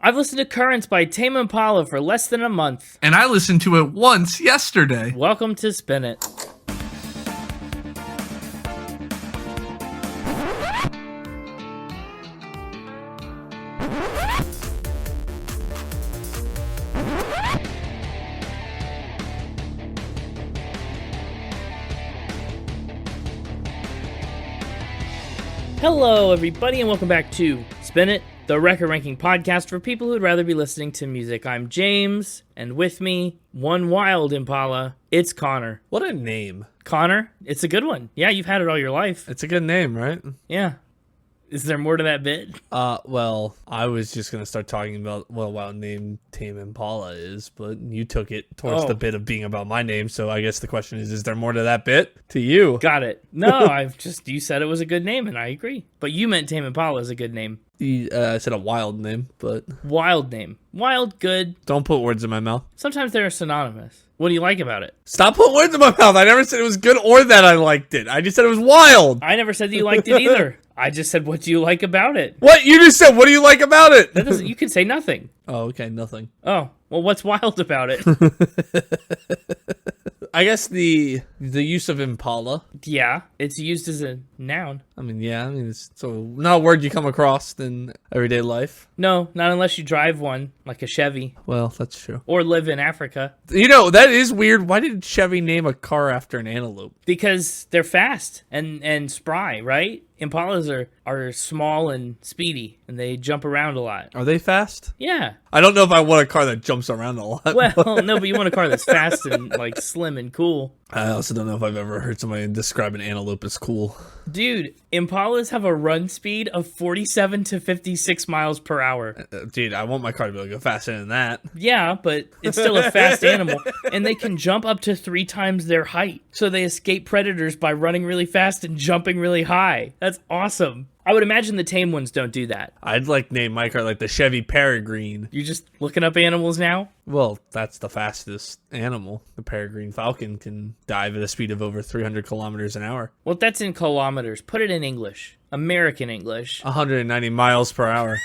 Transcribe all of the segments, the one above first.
I've listened to Currents by Tame Impala for less than a month. And I listened to it once yesterday. Welcome to Spin It. Hello, everybody, and welcome back to Spin It, the record ranking podcast for people who'd rather be listening to music. I'm James, and with me, one wild Impala, it's Connor. What a name. Connor, it's a good one. Yeah, you've had it all your life. It's a good name, right? Yeah. Is there more to that bit? Well, I was just going to start talking about what a wild name Tame Impala is, but you took it towards the bit of being about my name, so I guess the question is there more to that bit? To you. Got it. No, you said it was a good name, and I agree. But you meant Tame Impala is a good name. I said a wild name, but... Wild name. Wild, good. Don't put words in my mouth. Sometimes they're synonymous. What do you like about it? Stop putting words in my mouth. I never said it was good or that I liked it. I just said it was wild. I never said that you liked it either. I just said, what do you like about it? What? You just said, what do you like about it? That doesn't. You can say nothing. Oh, okay, nothing. Oh, well, what's wild about it? I guess the use of Impala. Yeah, it's used as a noun. It's not a word you come across in everyday life. No, not unless you drive one, like a Chevy. Well, that's true. Or live in Africa. You know, that is weird. Why did Chevy name a car after an antelope? Because they're fast and spry, right? Impalas are small and speedy, and they jump around a lot. Are they fast? Yeah. I don't know if I want a car that jumps around a lot. Well, no, but you want a car that's fast and, like, slim and cool. I also don't know if I've ever heard somebody describe an antelope as cool. Dude, Impalas have a run speed of 47 to 56 miles per hour. Dude, I want my car to be able to go faster than that. Yeah, but it's still a fast animal. And they can jump up to 3 times their height. So they escape predators by running really fast and jumping really high. That's awesome. I would imagine the tame ones don't do that. I'd name my car like the Chevy Peregrine. You're just looking up animals now? Well, that's the fastest animal. The Peregrine Falcon can dive at a speed of over 300 kilometers an hour. Well, that's in kilometers. Put it in English. American English. 190 miles per hour.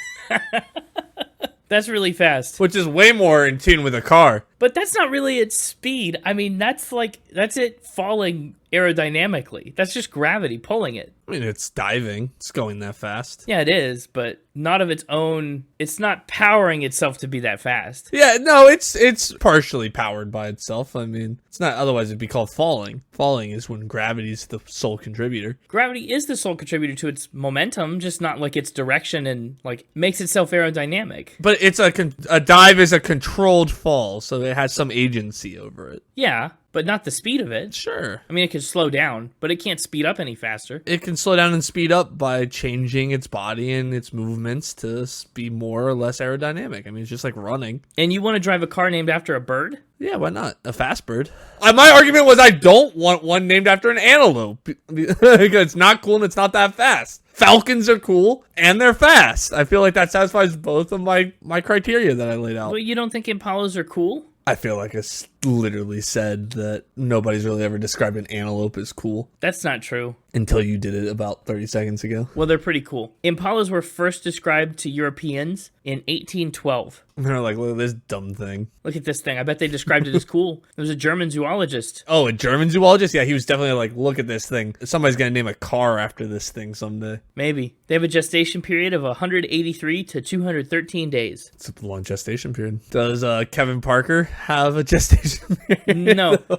That's really fast. Which is way more in tune with a car. But that's not really its speed. I mean, that's it falling aerodynamically. That's just gravity pulling it. I mean, it's diving. It's going that fast. Yeah, it is, but not of its own. It's not powering itself to be that fast. Yeah, no, it's partially powered by itself. I mean, it's not, otherwise it'd be called falling. Falling is when gravity is the sole contributor. Gravity is the sole contributor to its momentum, just not like its direction and like makes itself aerodynamic. But it's a dive is a controlled fall, so it has some agency over it. Yeah, but not the speed of it. Sure. I mean, it can slow down, but it can't speed up any faster. It can slow down and speed up by changing its body and its movements to be more or less aerodynamic. I mean, it's just like running. And you want to drive a car named after a bird? Yeah, why not? A fast bird. My argument was I don't want one named after an antelope. Because it's not cool and it's not that fast. Falcons are cool and they're fast. I feel like that satisfies both of my criteria that I laid out. Well, you don't think Impalas are cool? I feel like I literally said that nobody's really ever described an antelope as cool. That's not true. Until you did it about 30 seconds ago. Well, they're pretty cool. Impalas were first described to Europeans in 1812. And they're like, look at this dumb thing. Look at this thing. I bet they described it as cool. It was a German zoologist. Oh, a German zoologist? Yeah, he was definitely like, look at this thing. Somebody's going to name a car after this thing someday. Maybe. They have a gestation period of 183 to 213 days. It's a long gestation period. Does Kevin Parker have a gestation period?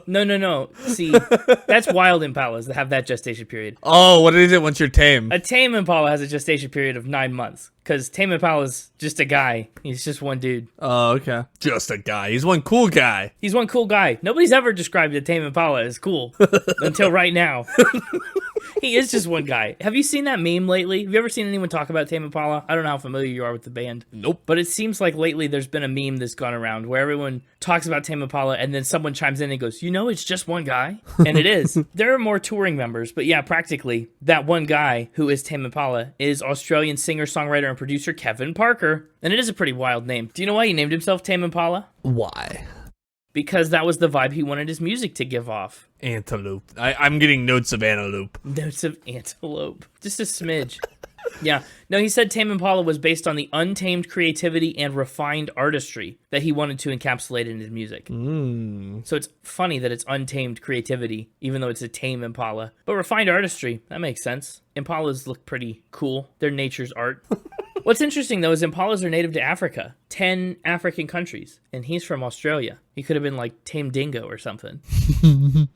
No. See, that's wild Impalas that have that gestation period. Oh, what is it once you're tame? A tame Impala has a gestation period of 9 months. Because Tame Impala's just a guy. He's just one dude. Oh, okay. Just a guy. He's one cool guy. He's one cool guy. Nobody's ever described a Tame Impala as cool. Until right now. He is just one guy. Have you seen that meme lately? Have you ever seen anyone talk about Tame Impala? I don't know how familiar you are with the band. Nope. But it seems like lately there's been a meme that's gone around where everyone talks about Tame Impala and then someone chimes in and goes, you know, it's just one guy. And it is. There are more touring members, but yeah, practically that one guy who is Tame Impala is Australian singer, songwriter, and producer Kevin Parker. And it is a pretty wild name. Do you know why he named himself Tame Impala? Why? Because that was the vibe he wanted his music to give off. Antelope. I'm getting notes of antelope. Notes of antelope. Just a smidge. Yeah. No, he said Tame Impala was based on the untamed creativity and refined artistry that he wanted to encapsulate in his music. So it's funny that it's untamed creativity, even though it's a tame Impala. But refined artistry, that makes sense. Impalas look pretty cool. They're nature's art. What's interesting, though, is Impalas are native to Africa. 10 African countries. And he's from Australia. He could have been like Tame Dingo or something.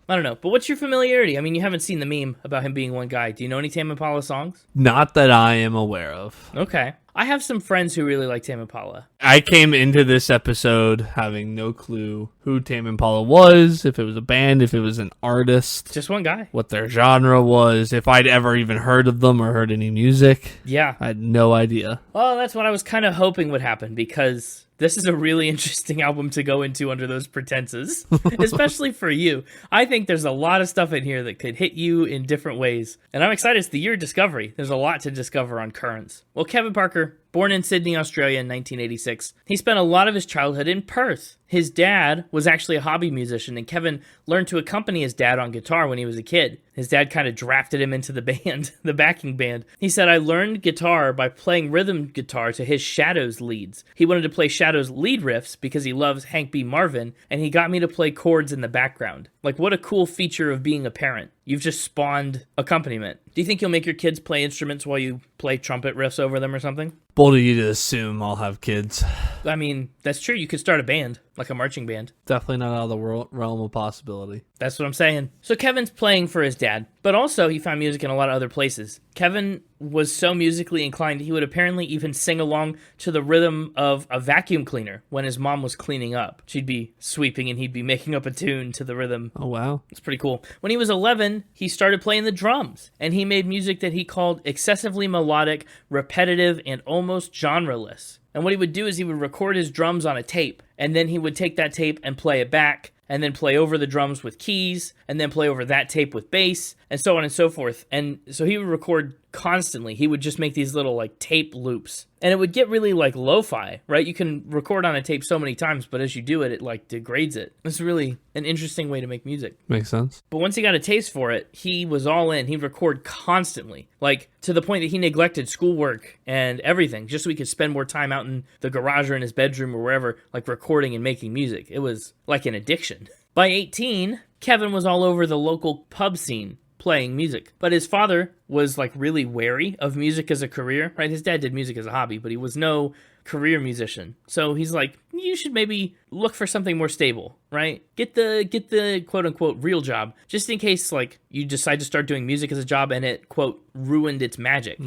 I don't know. But what's your familiarity? I mean, you haven't seen the meme about him being one guy. Do you know any Tame Impala songs? Not that I am aware of. Okay. I have some friends who really like Tame Impala. I came into this episode having no clue who Tame Impala was, if it was a band, if it was an artist. Just one guy. What their genre was, if I'd ever even heard of them or heard any music. Yeah. I had no idea. Well, that's what I was kind of hoping would happen, because this is a really interesting album to go into under those pretenses, especially for you. I think there's a lot of stuff in here that could hit you in different ways, and I'm excited. It's the year of discovery. There's a lot to discover on Currents. Well, Kevin Parker, born in Sydney, Australia in 1986, he spent a lot of his childhood in Perth. His dad was actually a hobby musician, and Kevin learned to accompany his dad on guitar when he was a kid. His dad kind of drafted him into the band, the backing band. He said, I learned guitar by playing rhythm guitar to his Shadows leads. He wanted to play Shadows lead riffs because he loves Hank B. Marvin, and he got me to play chords in the background. Like, what a cool feature of being a parent. You've just spawned accompaniment. Do you think you'll make your kids play instruments while you play trumpet riffs over them or something? Bold of you to assume I'll have kids. I mean, that's true. You could start a band, like a marching band. Definitely not out of the realm of possibility. That's what I'm saying. So Kevin's playing for his dad, but also he found music in a lot of other places. Kevin was so musically inclined, he would apparently even sing along to the rhythm of a vacuum cleaner when his mom was cleaning up. She'd be sweeping and he'd be making up a tune to the rhythm. Oh, wow. It's pretty cool. When he was 11, he started playing the drums, and he made music that he called excessively melodic, repetitive, and almost genreless. And what he would do is he would record his drums on a tape, and then he would take that tape and play it back, and then play over the drums with keys, and then play over that tape with bass, and so on and so forth. And so he would record constantly. He would just make these little like tape loops, and it would get really like lo-fi, right? You can record on a tape so many times, but as you do it, it like degrades it. It's really an interesting way to make music. Makes sense. But once he got a taste for it, he was all in. He'd record constantly, like to the point that he neglected schoolwork and everything just so he could spend more time out in the garage or in his bedroom or wherever, like recording and making music. It was like an addiction. By 18, Kevin was all over the local pub scene playing music. But his father was like really wary of music as a career, right? His dad did music as a hobby, but he was no career musician. So he's like, you should maybe look for something more stable, right? Get the quote unquote real job, just in case like you decide to start doing music as a job and it quote ruined its magic.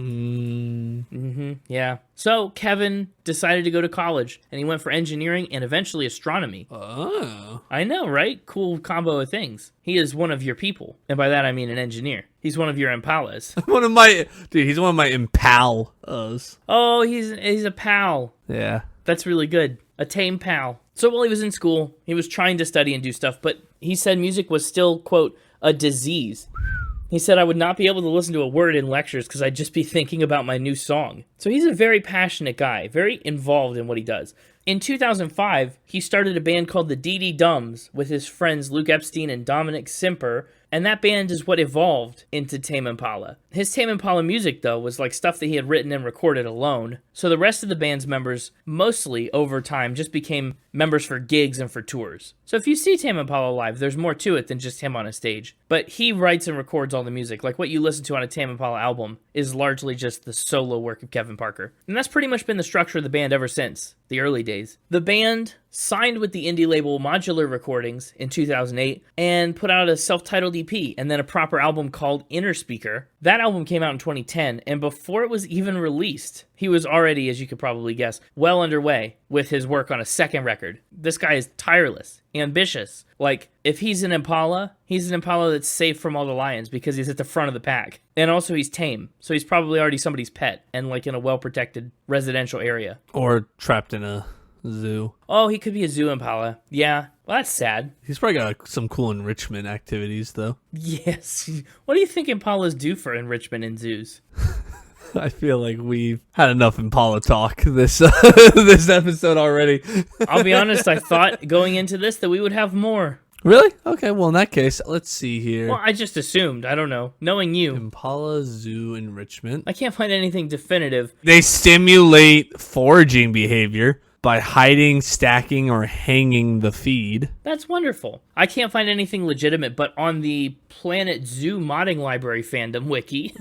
Yeah. So Kevin decided to go to college, and he went for engineering and eventually astronomy. Oh. I know, right? Cool combo of things. He is one of your people, and by that I mean an engineer. He's one of your Impalas. He's one of my Impalas. Oh, he's a pal. Yeah. That's really good. A tame pal. So while he was in school, he was trying to study and do stuff, but he said music was still, quote, a disease. He said I would not be able to listen to a word in lectures because I'd just be thinking about my new song. So he's a very passionate guy, very involved in what he does. In 2005, he started a band called the Dee Dee Dums with his friends Luke Epstein and Dominic Simper, and that band is what evolved into Tame Impala. His Tame Impala music, though, was like stuff that he had written and recorded alone, so the rest of the band's members, mostly over time, just became members for gigs and for tours. So if you see Tame Impala live, there's more to it than just him on a stage. But he writes and records all the music. Like what you listen to on a Tame Impala album is largely just the solo work of Kevin Parker. And that's pretty much been the structure of the band ever since the early days. The band signed with the indie label Modular Recordings in 2008 and put out a self-titled EP and then a proper album called Inner Speaker. That album came out in 2010, and before it was even released, he was already, as you could probably guess, well underway with his work on a second record. This guy is tireless, ambitious. Like, if he's an Impala that's safe from all the lions because he's at the front of the pack. And also he's tame, so he's probably already somebody's pet and like in a well-protected residential area. Or trapped in a zoo. Oh, he could be a zoo Impala. Yeah. Well, that's sad. He's probably got some cool enrichment activities, though. Yes. What do you think Impalas do for enrichment in zoos? I feel like we've had enough Impala talk this episode already. I'll be honest, I thought going into this that we would have more. Really? Okay, well, in that case, let's see here. Well, I just assumed. I don't know. Knowing you, Impala zoo enrichment. I can't find anything definitive. They stimulate foraging behavior by hiding, stacking, or hanging the feed. That's wonderful. I can't find anything legitimate, but on the Planet Zoo modding library fandom wiki,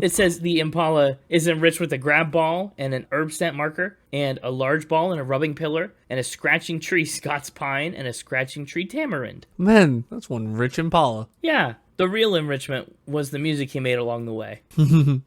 it says the Impala is enriched with a grab ball and an herb scent marker, and a large ball and a rubbing pillar, and a scratching tree Scots pine, and a scratching tree tamarind. Man, that's one rich Impala. Yeah. The real enrichment was the music he made along the way.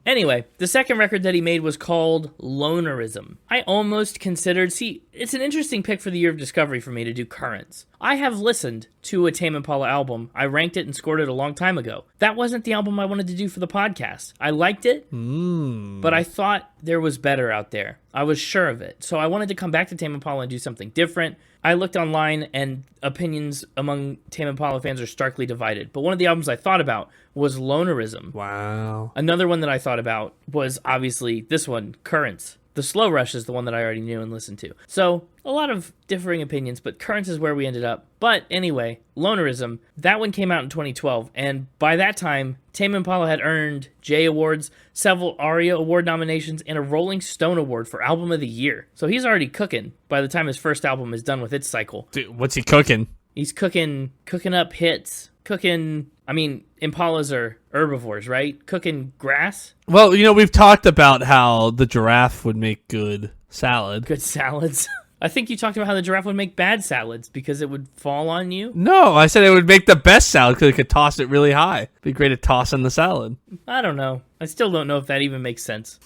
Anyway, the second record that he made was called Lonerism. I almost considered... See, it's an interesting pick for the year of discovery for me to do Currents. I have listened to a Tame Impala album. I ranked it and scored it a long time ago. That wasn't the album I wanted to do for the podcast. I liked it, but I thought there was better out there. I was sure of it. So I wanted to come back to Tame Impala and do something different. I looked online, and opinions among Tame Impala fans are starkly divided. But one of the albums I thought about was Lonerism. Wow. Another one that I thought about was obviously this one, Currents. The Slow Rush is the one that I already knew and listened to. So, a lot of differing opinions, but Currents is where we ended up. But anyway, Lonerism, that one came out in 2012, and by that time, Tame Impala had earned J Awards, several ARIA Award nominations, and a Rolling Stone Award for Album of the Year. So he's already cooking by the time his first album is done with its cycle. Dude, what's he cooking? He's cooking up hits, I mean, Impalas are herbivores, right? Cooking grass? Well, we've talked about how the giraffe would make good salad. Good salads. I think you talked about how the giraffe would make bad salads because it would fall on you. No, I said it would make the best salad because it could toss it really high. Be great at tossing the salad. I don't know. I still don't know if that even makes sense.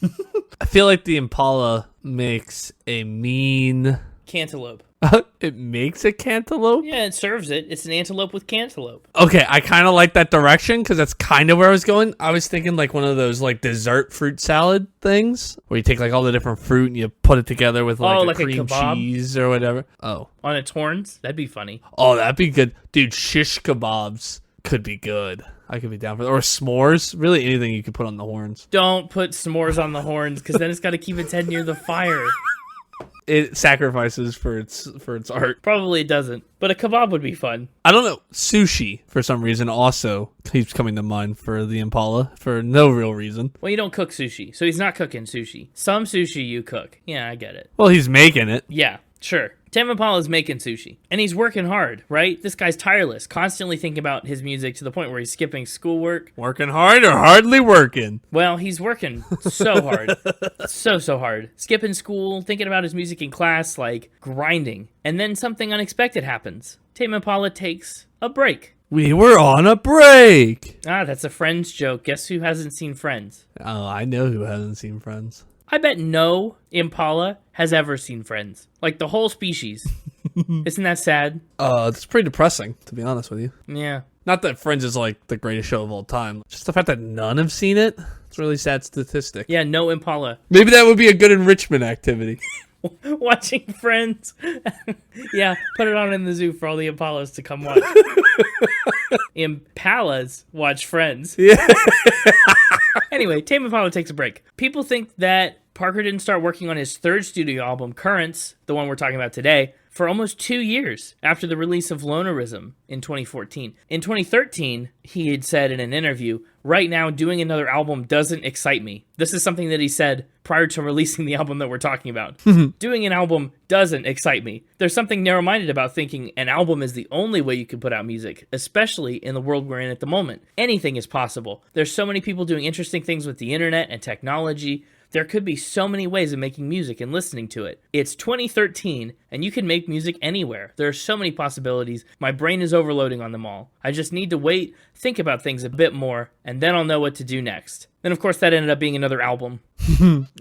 I feel like the Impala makes a mean... Cantaloupe. It makes a cantaloupe? Yeah, it serves it. It's an antelope with cantaloupe. Okay, I kind of like that direction because that's kind of where I was going. I was thinking like one of those like dessert fruit salad things where you take like all the different fruit and you put it together with like a cream cheese or whatever. Oh. On its horns? That'd be funny. Oh, that'd be good. Dude, shish kebabs could be good. I could be down for that. Or s'mores. Really anything you could put on the horns. Don't put s'mores on the horns because then it's got to keep its head near the fire. It sacrifices for its art. Probably it doesn't, but a kebab would be fun. I don't know. Sushi, for some reason, also keeps coming to mind for the Impala for no real reason. Well, you don't cook sushi, so he's not cooking sushi. Some sushi you cook. Yeah, I get it. Well, he's making it. Yeah, sure. Tame Impala's making sushi, and he's working hard, right? This guy's tireless, constantly thinking about his music to the point where he's skipping schoolwork. Working hard or hardly working? Well, he's working so hard. So hard. Skipping school, thinking about his music in class, like grinding. And then something unexpected happens. Tame Impala takes a break. We were on a break. Ah, that's a Friends joke. Guess who hasn't seen Friends? Oh, I know who hasn't seen Friends. I bet no Impala has ever seen Friends. Like the whole species. Isn't that sad? It's pretty depressing, to be honest with you. Yeah. Not that Friends is like the greatest show of all time. Just the fact that none have seen it. It's a really sad statistic. Yeah, no Impala. Maybe that would be a good enrichment activity. Watching Friends. Yeah, put it on in the zoo for all the Impalas to come watch. Impalas watch Friends. Yeah. Anyway, Tame Impala takes a break. People think that Parker didn't start working on his third studio album, Currents, the one we're talking about today, for almost 2 years after the release of Lonerism in 2014. In 2013, he had said in an interview, "Right now, doing another album doesn't excite me." This is something that he said prior to releasing the album that we're talking about. Doing an album doesn't excite me. There's something narrow-minded about thinking an album is the only way you can put out music, especially in the world we're in at the moment. Anything is possible. There's so many people doing interesting things with the internet and technology. There could be so many ways of making music and listening to it. It's 2013, and you can make music anywhere. There are so many possibilities. My brain is overloading on them all. I just need to wait, think about things a bit more, and then I'll know what to do next. Then, of course, that ended up being another album.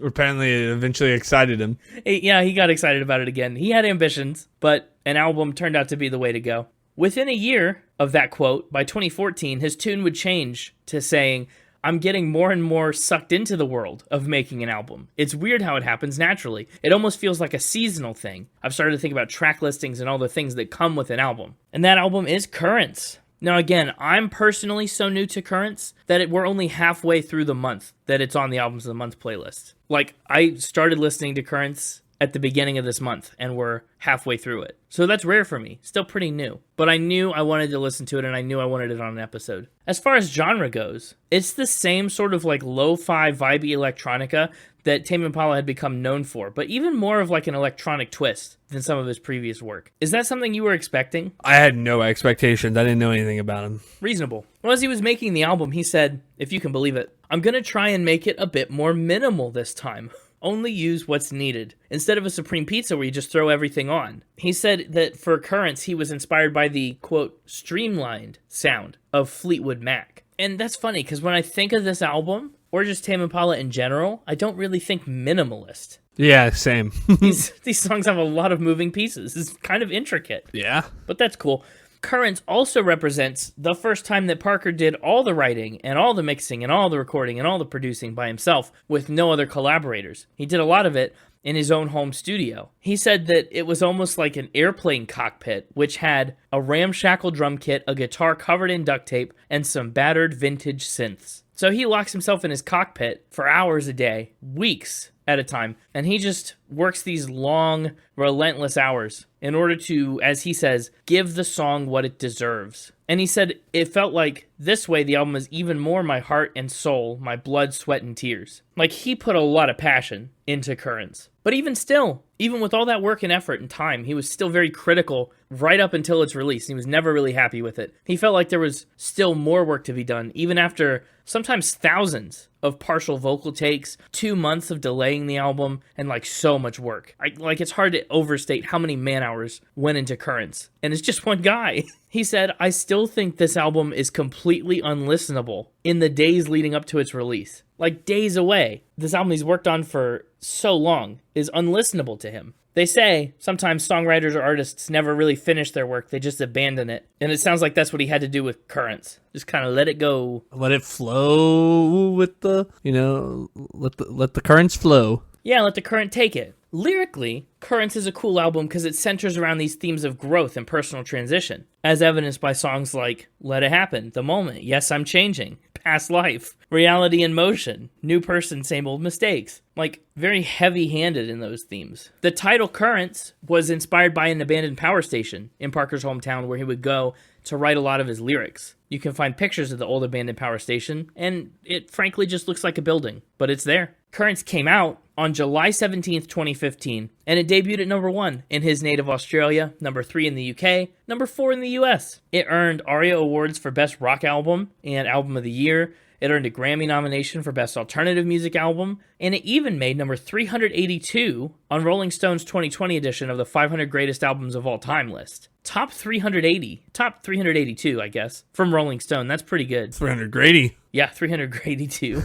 Apparently, it eventually excited him. Yeah, he got excited about it again. He had ambitions, but an album turned out to be the way to go. Within a year of that quote, by 2014, his tune would change to saying, "I'm getting more and more sucked into the world of making an album. It's weird how it happens naturally. It almost feels like a seasonal thing. I've started to think about track listings and all the things that come with an album." And that album is Currents. Now again, I'm personally so new to Currents that we're only halfway through the month that it's on the Albums of the Month playlist. Like, I started listening to Currents at the beginning of this month, and we're halfway through it. So that's rare for me. Still pretty new. But I knew I wanted to listen to it, and I knew I wanted it on an episode. As far as genre goes, it's the same sort of like lo-fi, vibey electronica that Tame Impala had become known for, but even more of like an electronic twist than some of his previous work. Is that something you were expecting? I had no expectations. I didn't know anything about him. Reasonable. Well, as he was making the album, he said, if you can believe it, I'm going to try and make it a bit more minimal this time. Only use what's needed, instead of a Supreme Pizza where you just throw everything on. He said that for Currents, he was inspired by the, quote, streamlined sound of Fleetwood Mac. And that's funny, because when I think of this album, or just Tame Impala in general, I don't really think minimalist. Yeah, same. These songs have a lot of moving pieces. It's kind of intricate. Yeah. But that's cool. Currents also represents the first time that Parker did all the writing and all the mixing and all the recording and all the producing by himself with no other collaborators. He did a lot of it in his own home studio. He said that it was almost like an airplane cockpit, which had a ramshackle drum kit, a guitar covered in duct tape, and some battered vintage synths. So he locks himself in his cockpit for hours a day, weeks at a time, and he just works these long, relentless hours in order to, as he says, give the song what it deserves. And he said, it felt like this way the album is even more my heart and soul, my blood, sweat, and tears. Like, he put a lot of passion into Currents. But even still, even with all that work and effort and time, he was still very critical right up until its release. He was never really happy with it. He felt like there was still more work to be done, even after sometimes thousands of partial vocal takes, 2 months of delaying the album, and like so much work. It's hard to overstate how many man hours went into Currents. And it's just one guy. He said, I still think this album is completely unlistenable in the days leading up to its release. Like days away. This album he's worked on for so long is unlistenable to him. They say sometimes songwriters or artists never really finish their work, they just abandon it. And it sounds like that's what he had to do with Currents. Just kind of let it go. Let it flow with the, let the currents flow. Yeah, let the current take it. Lyrically, Currents is a cool album because it centers around these themes of growth and personal transition, as evidenced by songs like Let It Happen, The Moment, Yes, I'm Changing, Past Life, Reality in Motion, New Person, Same Old Mistakes. Like, very heavy-handed in those themes. The title Currents was inspired by an abandoned power station in Parker's hometown where he would go to write a lot of his lyrics. You can find pictures of the old abandoned power station, and it frankly just looks like a building, but it's there. Currents came out on July 17th, 2015, and it debuted at number 1 in his native Australia, number 3 in the UK, number 4 in the US. It earned ARIA Awards for Best Rock Album and Album of the Year. It earned a Grammy nomination for Best Alternative Music Album, and it even made number 382 on Rolling Stone's 2020 edition of the 500 Greatest Albums of All Time list. Top 382, I guess, from Rolling Stone. That's pretty good. 300 Grady. Yeah, 382.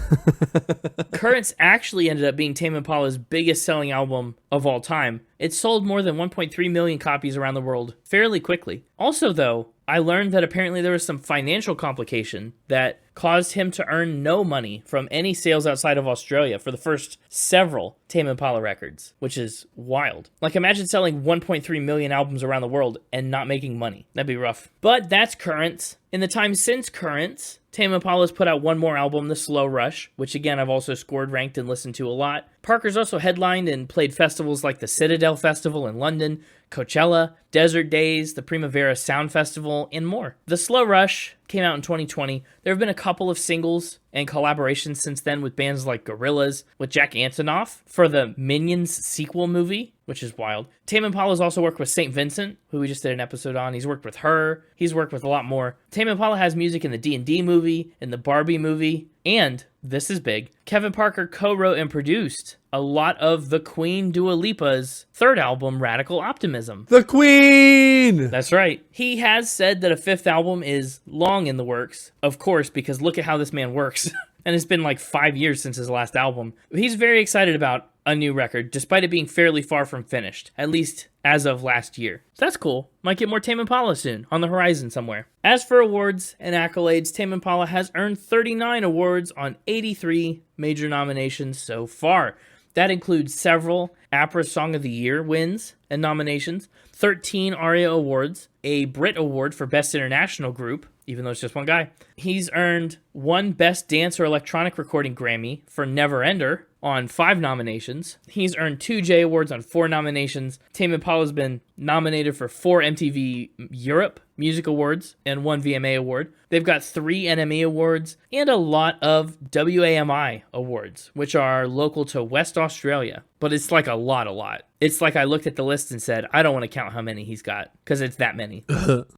Currents actually ended up being Tame Impala's biggest selling album of all time. It sold more than 1.3 million copies around the world fairly quickly. Also, though, I learned that apparently there was some financial complication that caused him to earn no money from any sales outside of Australia for the first several Tame Impala records, which is wild. Like, imagine selling 1.3 million albums around the world and not making money. That'd be rough. But that's Currents. In the time since Currents, Tame Impala's put out one more album, The Slow Rush, which again I've also scored, ranked, and listened to a lot. Parker's also headlined and played festivals like the Citadel Festival in London, Coachella, Desert Days, the Primavera Sound Festival, and more. The Slow Rush came out in 2020. There have been a couple of singles and collaborations since then with bands like Gorillaz, with Jack Antonoff for the Minions sequel movie, which is wild. Tame Impala's also worked with St. Vincent, who we just did an episode on. He's worked with her. He's worked with a lot more. Tame Impala has music in the D&D movie, in the Barbie movie, and, this is big, Kevin Parker co-wrote and produced a lot of the Queen Dua Lipa's third album, Radical Optimism. The Queen! That's right. He has said that a fifth album is long in the works, of course, because look at how this man works. And it's been like 5 years since his last album. He's very excited about a new record, despite it being fairly far from finished, at least as of last year. So that's cool. Might get more Tame Impala soon, on the horizon somewhere. As for awards and accolades, Tame Impala has earned 39 awards on 83 major nominations so far. That includes several APRA Song of the Year wins and nominations, 13 ARIA Awards, a Brit Award for Best International Group, even though it's just one guy. He's earned one Best Dance or Electronic Recording Grammy for Never Ender, on 5 nominations. He's earned 2 J Awards on 4 nominations. Tame Impala's been nominated for 4 MTV Europe Music Awards and 1 VMA Award. They've got 3 NME Awards and a lot of WAMI Awards, which are local to West Australia. But it's like a lot. It's like I looked at the list and said, I don't want to count how many he's got, because it's that many.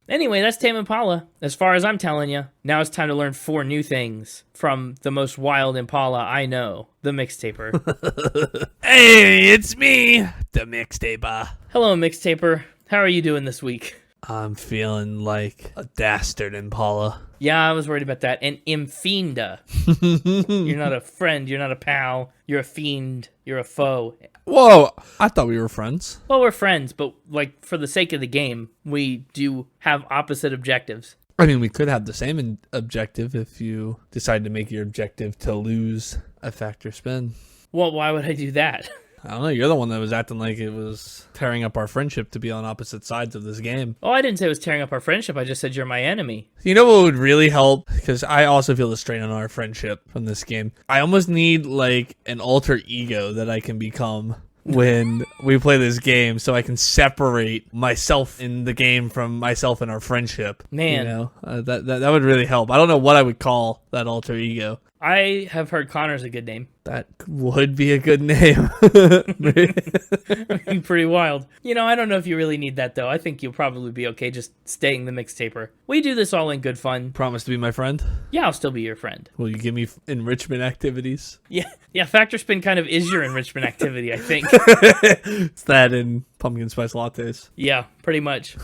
Anyway, that's Tame Impala. As far as I'm telling you, now it's time to learn 4 new things from the most wild Impala I know, the Mixtaper. Hey, it's me, the Mixtaper. Hello, Mixtaper. How are you doing this week? I'm feeling like a dastard Impala. Yeah, I was worried about that. An imfienda. You're not a friend. You're not a pal. You're a fiend. You're a foe. Whoa, I thought we were friends. Well, we're friends, but like for the sake of the game, we do have opposite objectives. I mean, we could have the same objective if you decide to make your objective to lose a factor spin. Well, why would I do that? I don't know. You're the one that was acting like it was tearing up our friendship to be on opposite sides of this game. Oh, I didn't say it was tearing up our friendship. I just said you're my enemy. You know what would really help? Because I also feel the strain on our friendship from this game. I almost need like an alter ego that I can become when we play this game, so I can separate myself in the game from myself in our friendship. Man, you know, that would really help. I don't know what I would call that alter ego. I have heard Connor's a good name. That would be a good name. Pretty wild. You know, I don't know if you really need that, though. I think you'll probably be okay just staying the Mixtaper. We do this all in good fun. Promise to be my friend? Yeah, I'll still be your friend. Will you give me enrichment activities? Yeah, Factor Spin kind of is your enrichment activity, I think. It's that in pumpkin spice lattes. Yeah, pretty much.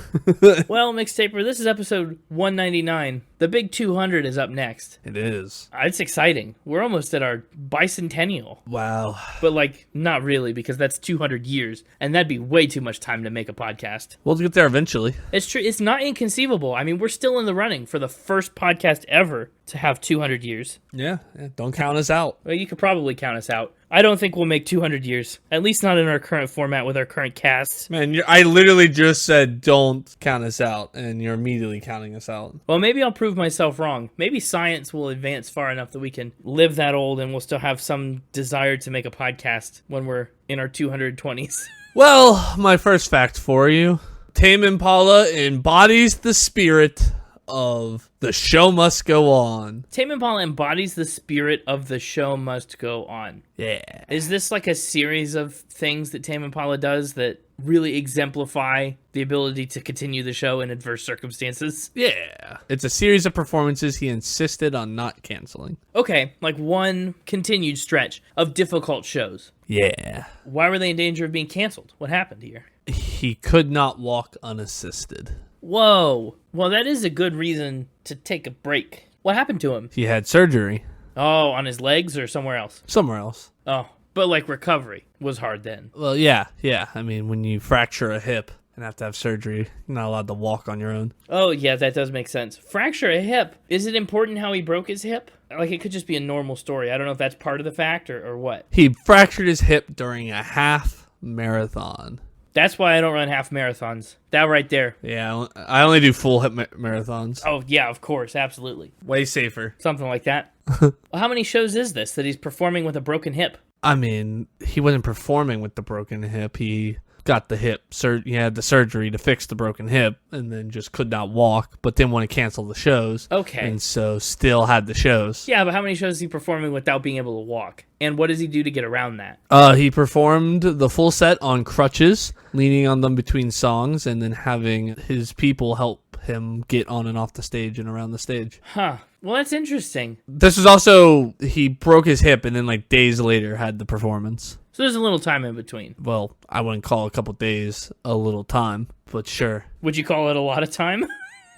Well, Mixtaper, this is episode 199. The big 200 is up next. It is. It's exciting. We're almost at our bicentennial. Wow. But, like, not really, because that's 200 years, and that'd be way too much time to make a podcast. We'll get there eventually. It's true. It's not inconceivable. I mean, we're still in the running for the first podcast ever to have 200 years. Yeah, don't count us out. Well, you could probably count us out. I don't think we'll make 200 years. At least not in our current format with our current casts. Man, I literally just said don't count us out, and you're immediately counting us out. Well, maybe I'll prove myself wrong. Maybe science will advance far enough that we can live that old and we'll still have some desire to make a podcast when we're in our 220s. Well, my first fact for you. Tame Impala embodies the spirit of the show must go on. Tame Impala embodies the spirit of the show must go on. Yeah. Is this like a series of things that Tame Impala does that really exemplify the ability to continue the show in adverse circumstances? Yeah. It's a series of performances he insisted on not canceling. Okay, like one continued stretch of difficult shows. Yeah. Why were they in danger of being canceled? What happened here? He could not walk unassisted. Whoa. Well, that is a good reason to take a break. What happened to him? He had surgery. Oh, on his legs or somewhere else? Somewhere else. Oh, but like recovery was hard then. Well, yeah. I mean, when you fracture a hip and have to have surgery, you're not allowed to walk on your own. Oh, yeah, that does make sense. Fracture a hip. Is it important how he broke his hip? Like, it could just be a normal story. I don't know if that's part of the fact or what. He fractured his hip during a half marathon. That's why I don't run half marathons. That right there. Yeah, I only do full hip marathons. Oh, yeah, of course. Absolutely. Way safer. Something like that. Well, how many shows is this that he's performing with a broken hip? I mean, he wasn't performing with the broken hip. He got the hip. He had the surgery to fix the broken hip and then just could not walk, but didn't want to cancel the shows. Okay. And so still had the shows. Yeah, but how many shows is he performing without being able to walk? And what does he do to get around that? He performed the full set on crutches, leaning on them between songs, and then having his people help him get on and off the stage and around the stage. Huh. Well, that's interesting. This was also, he broke his hip and then like days later had the performance. So there's a little time in between. Well, I wouldn't call a couple days a little time, but sure. Would you call it a lot of time?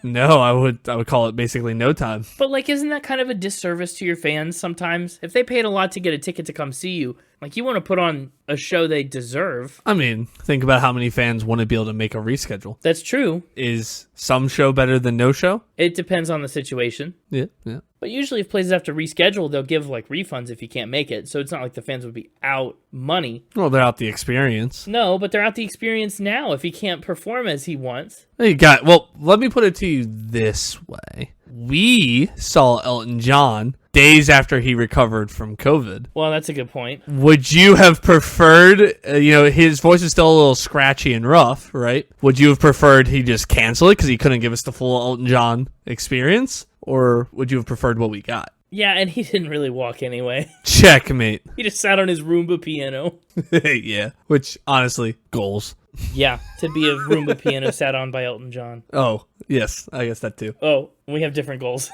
No, I would call it basically no time. But like, isn't that kind of a disservice to your fans sometimes? If they paid a lot to get a ticket to come see you, like you want to put on a show they deserve. I mean, think about how many fans want to be able to make a reschedule. That's true. Is some show better than no show? It depends on the situation. Yeah. But usually if places have to reschedule, they'll give like refunds if you can't make it. So it's not like the fans would be out money. Well, they're out the experience. No, but they're out the experience now if he can't perform as he wants. Well, let me put it to you this way. We saw Elton John days after he recovered from COVID. Well, that's a good point. Would you have preferred, his voice is still a little scratchy and rough, right? Would you have preferred he just cancel it because he couldn't give us the full Elton John experience? Or would you have preferred what we got? Yeah, and he didn't really walk anyway. Checkmate. He just sat on his Roomba piano. Yeah, which, honestly, goals. Yeah, to be a Roomba piano sat on by Elton John. Oh, yes, I guess that too. Oh, we have different goals.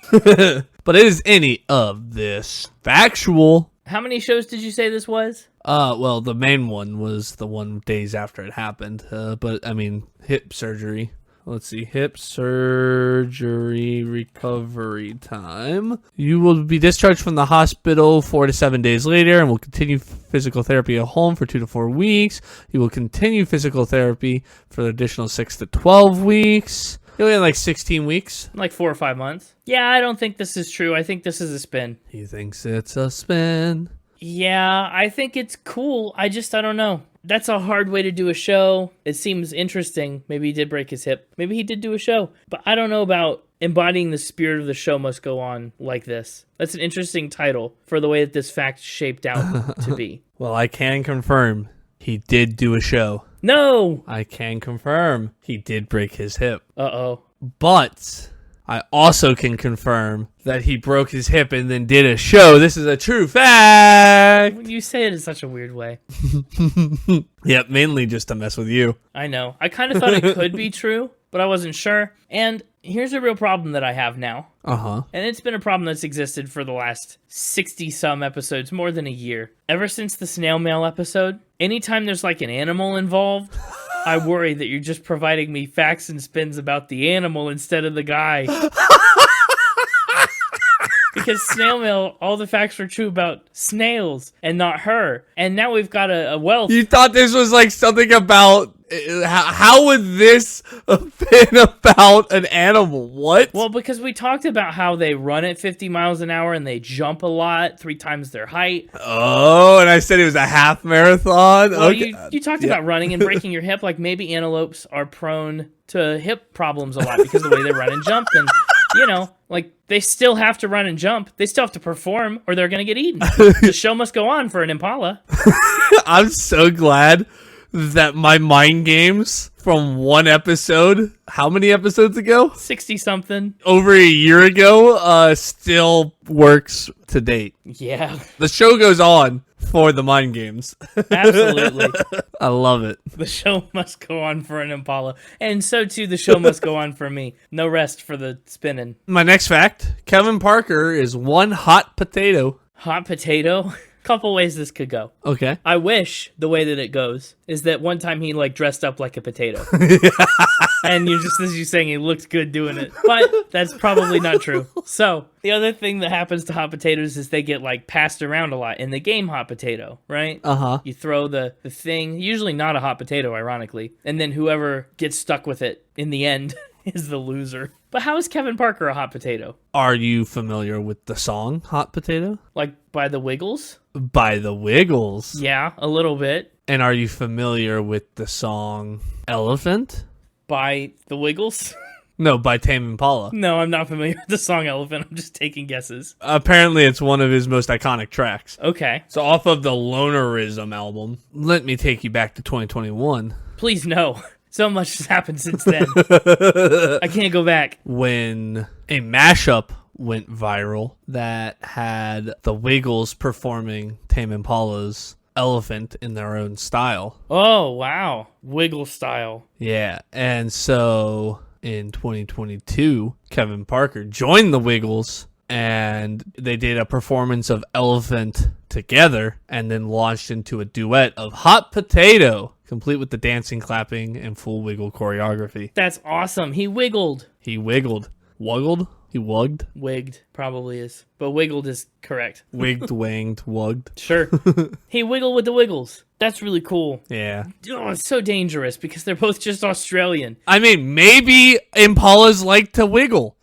But is any of this factual? How many shows did you say this was? Well, the main one was the one days after it happened. But, I mean, hip surgery. Let's see, hip surgery recovery time. You will be discharged from the hospital 4 to 7 days later and will continue physical therapy at home for 2 to 4 weeks. You will continue physical therapy for an additional 6 to 12 weeks. You'll get like 16 weeks. Like 4 or 5 months. Yeah, I don't think this is true. I think this is a spin. He thinks it's a spin. Yeah, I think it's cool. I don't know. That's a hard way to do a show. It seems interesting. Maybe he did break his hip. Maybe he did do a show. But I don't know about embodying the spirit of the show must go on like this. That's an interesting title for the way that this fact shaped out to be. Well, I can confirm he did do a show. No! I can confirm he did break his hip. Uh-oh. But I also can confirm that he broke his hip and then did a show. This is a true fact. You say it in such a weird way. Yep, mainly just to mess with you. I know. I kind of thought it could be true, but I wasn't sure. And here's a real problem that I have now. Uh-huh. And it's been a problem that's existed for the last 60-some episodes, more than a year. Ever since the snail mail episode, anytime there's like an animal involved, I worry that you're just providing me facts and spins about the animal instead of the guy. Because snail mail, all the facts were true about snails and not her. And now we've got a wealth. You thought this was like something about... How would this have been about an animal? What? Well, because we talked about how they run at 50 miles an hour and they jump a lot, 3 times their height. Oh, and I said it was a half marathon? Well, okay. you talked about running and breaking your hip. Like maybe antelopes are prone to hip problems a lot because of the way they run and jump. And, like they still have to run and jump. They still have to perform or they're going to get eaten. The show must go on for an impala. I'm so glad that my mind games from one episode, how many episodes ago? 60-something. Over a year ago, still works to date. Yeah. The show goes on for the mind games. Absolutely. I love it. The show must go on for an impala. And so, too, the show must go on for me. No rest for the spinning. My next fact, Kevin Parker is one hot potato. Hot potato? Couple ways this could go. Okay. I wish the way that it goes is that one time he like dressed up like a potato. And you're just as you saying he looked good doing it. But that's probably not true. So the other thing that happens to hot potatoes is they get like passed around a lot in the game hot potato, right? Uh-huh. You throw the thing, usually not a hot potato, ironically, and then whoever gets stuck with it in the end is the loser. But how is Kevin Parker a hot potato? Are you familiar with the song Hot Potato? Like by the Wiggles? By the Wiggles. Yeah, a little bit. And are you familiar with the song Elephant? By the Wiggles? No, by Tame Impala. No, I'm not familiar with the song Elephant. I'm just taking guesses. Apparently, it's one of his most iconic tracks. Okay. So off of the Lonerism album, let me take you back to 2021. Please, no. So much has happened since then. I can't go back. When a mashup went viral that had the Wiggles performing Tame Impala's Elephant in their own style. Oh, wow. Wiggle style. Yeah, and so in 2022, Kevin Parker joined the Wiggles and they did a performance of Elephant together and then launched into a duet of Hot Potato, complete with the dancing, clapping, and full wiggle choreography. That's awesome. He wiggled. He wiggled. Wuggled? He wugged? Wigged probably is. But wiggled is correct. Wigged, wanged, wugged. Sure. He wiggled with the Wiggles. That's really cool. Yeah. Oh, it's so dangerous because they're both just Australian. I mean, maybe Impalas like to wiggle.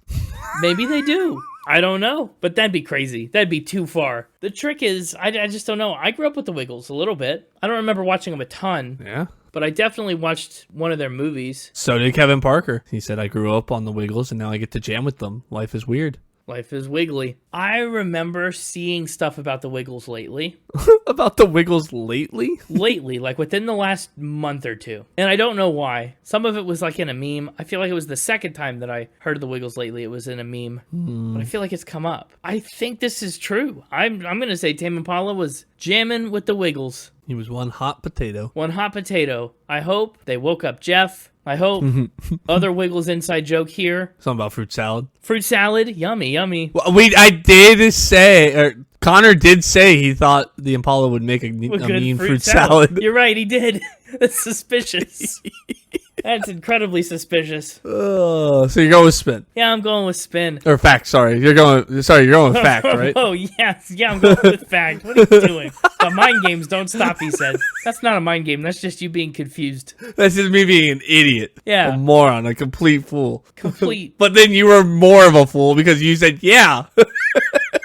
Maybe they do. I don't know. But that'd be crazy. That'd be too far. The trick is, I just don't know. I grew up with the Wiggles a little bit. I don't remember watching them a ton. Yeah. But I definitely watched one of their movies. So did Kevin Parker. He said, I grew up on the Wiggles and now I get to jam with them. Life is weird. Life is wiggly. I remember seeing stuff about the Wiggles lately. About the Wiggles lately? Lately, like within the last month or two. And I don't know why. Some of it was like in a meme. I feel like it was the second time that I heard of the Wiggles lately. It was in a meme. But I feel like it's come up. I think this is true. I'm going to say Tame Impala was jamming with the Wiggles. He was one hot potato. One hot potato. I hope they woke up Jeff. I hope other Wiggles inside joke here. Something about fruit salad. Fruit salad, yummy, yummy. Well, I did say, or Connor did say he thought the Impala would make a mean fruit salad. You're right, he did. That's suspicious. That's incredibly suspicious. So you're going with spin. Yeah, I'm going with spin. Or fact, sorry. You're going with fact, right? Oh, yes. Yeah, I'm going with fact. What are you doing? The mind games don't stop, he said. That's not a mind game. That's just you being confused. That's just me being an idiot. Yeah. A moron, a complete fool. Complete. But then you were more of a fool because you said, yeah.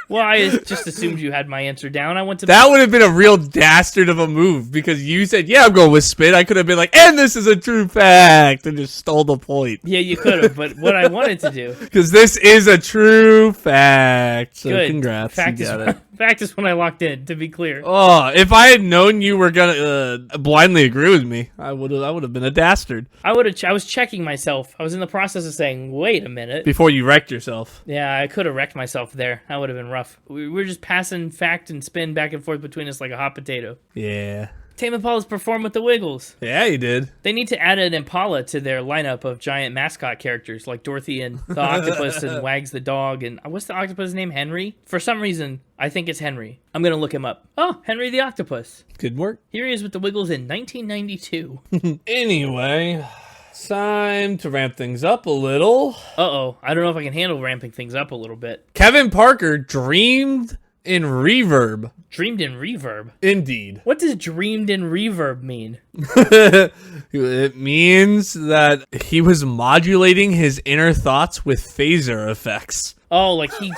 Well, I just assumed you had my answer down. I went to That would have been a real dastard of a move because you said, yeah, I'm going with spin. I could have been like, and this is a true fact, and just stole the point. Yeah, you could have, but what I wanted to do. Because this is a true fact. So Good. Congrats. Fact you is, got it. fact is when I locked in, to be clear. Oh, if I had known you were gonna blindly agree with me, I would have been a dastard. I was checking myself. I was in the process of saying, wait a minute. Before you wrecked yourself. Yeah, I could have wrecked myself there. That would have been rough. We were just passing fact and spin back and forth between us like a hot potato. Yeah. Tame Impala's performed with the Wiggles. Yeah, you did. They need to add an Impala to their lineup of giant mascot characters like Dorothy and the octopus and Wags the dog. And what's the octopus name? Henry? For some reason, I think it's Henry. I'm going to look him up. Oh, Henry the octopus. Good work. Here he is with the Wiggles in 1992. Anyway, it's time to ramp things up a little. Uh-oh. I don't know if I can handle ramping things up a little bit. Kevin Parker dreamed in reverb. Dreamed in reverb? Indeed. What does dreamed in reverb mean? It means that he was modulating his inner thoughts with phaser effects. Oh, like he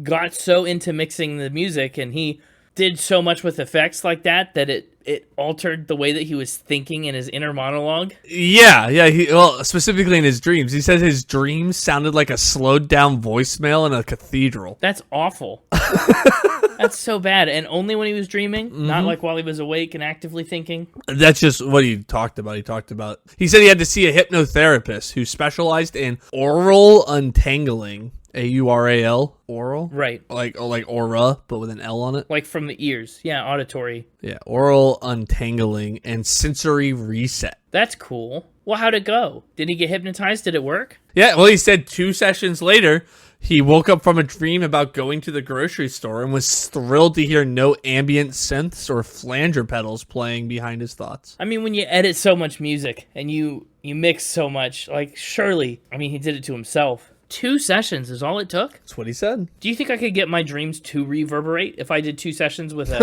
got so into mixing the music and he did so much with effects like that it altered the way that he was thinking in his inner monologue. Yeah. Well, specifically in his dreams. He says his dreams sounded like a slowed down voicemail in a cathedral. That's awful. That's so bad. And only when he was dreaming, not like while he was awake and actively thinking. That's just what he talked about. He said he had to see a hypnotherapist who specialized in aural untangling. AURAL, aural, Right? like aura, but with an L on it. Like from the ears. Yeah, auditory. Yeah, aural untangling and sensory reset. That's cool. Well, how'd it go? Did he get hypnotized? Did it work? Yeah, well, he said 2 sessions later, he woke up from a dream about going to the grocery store and was thrilled to hear no ambient synths or flanger pedals playing behind his thoughts. I mean, when you edit so much music and you mix so much, like surely, I mean, he did it to himself. 2 sessions is all it took? That's what he said. Do you think I could get my dreams to reverberate if I did 2 sessions with a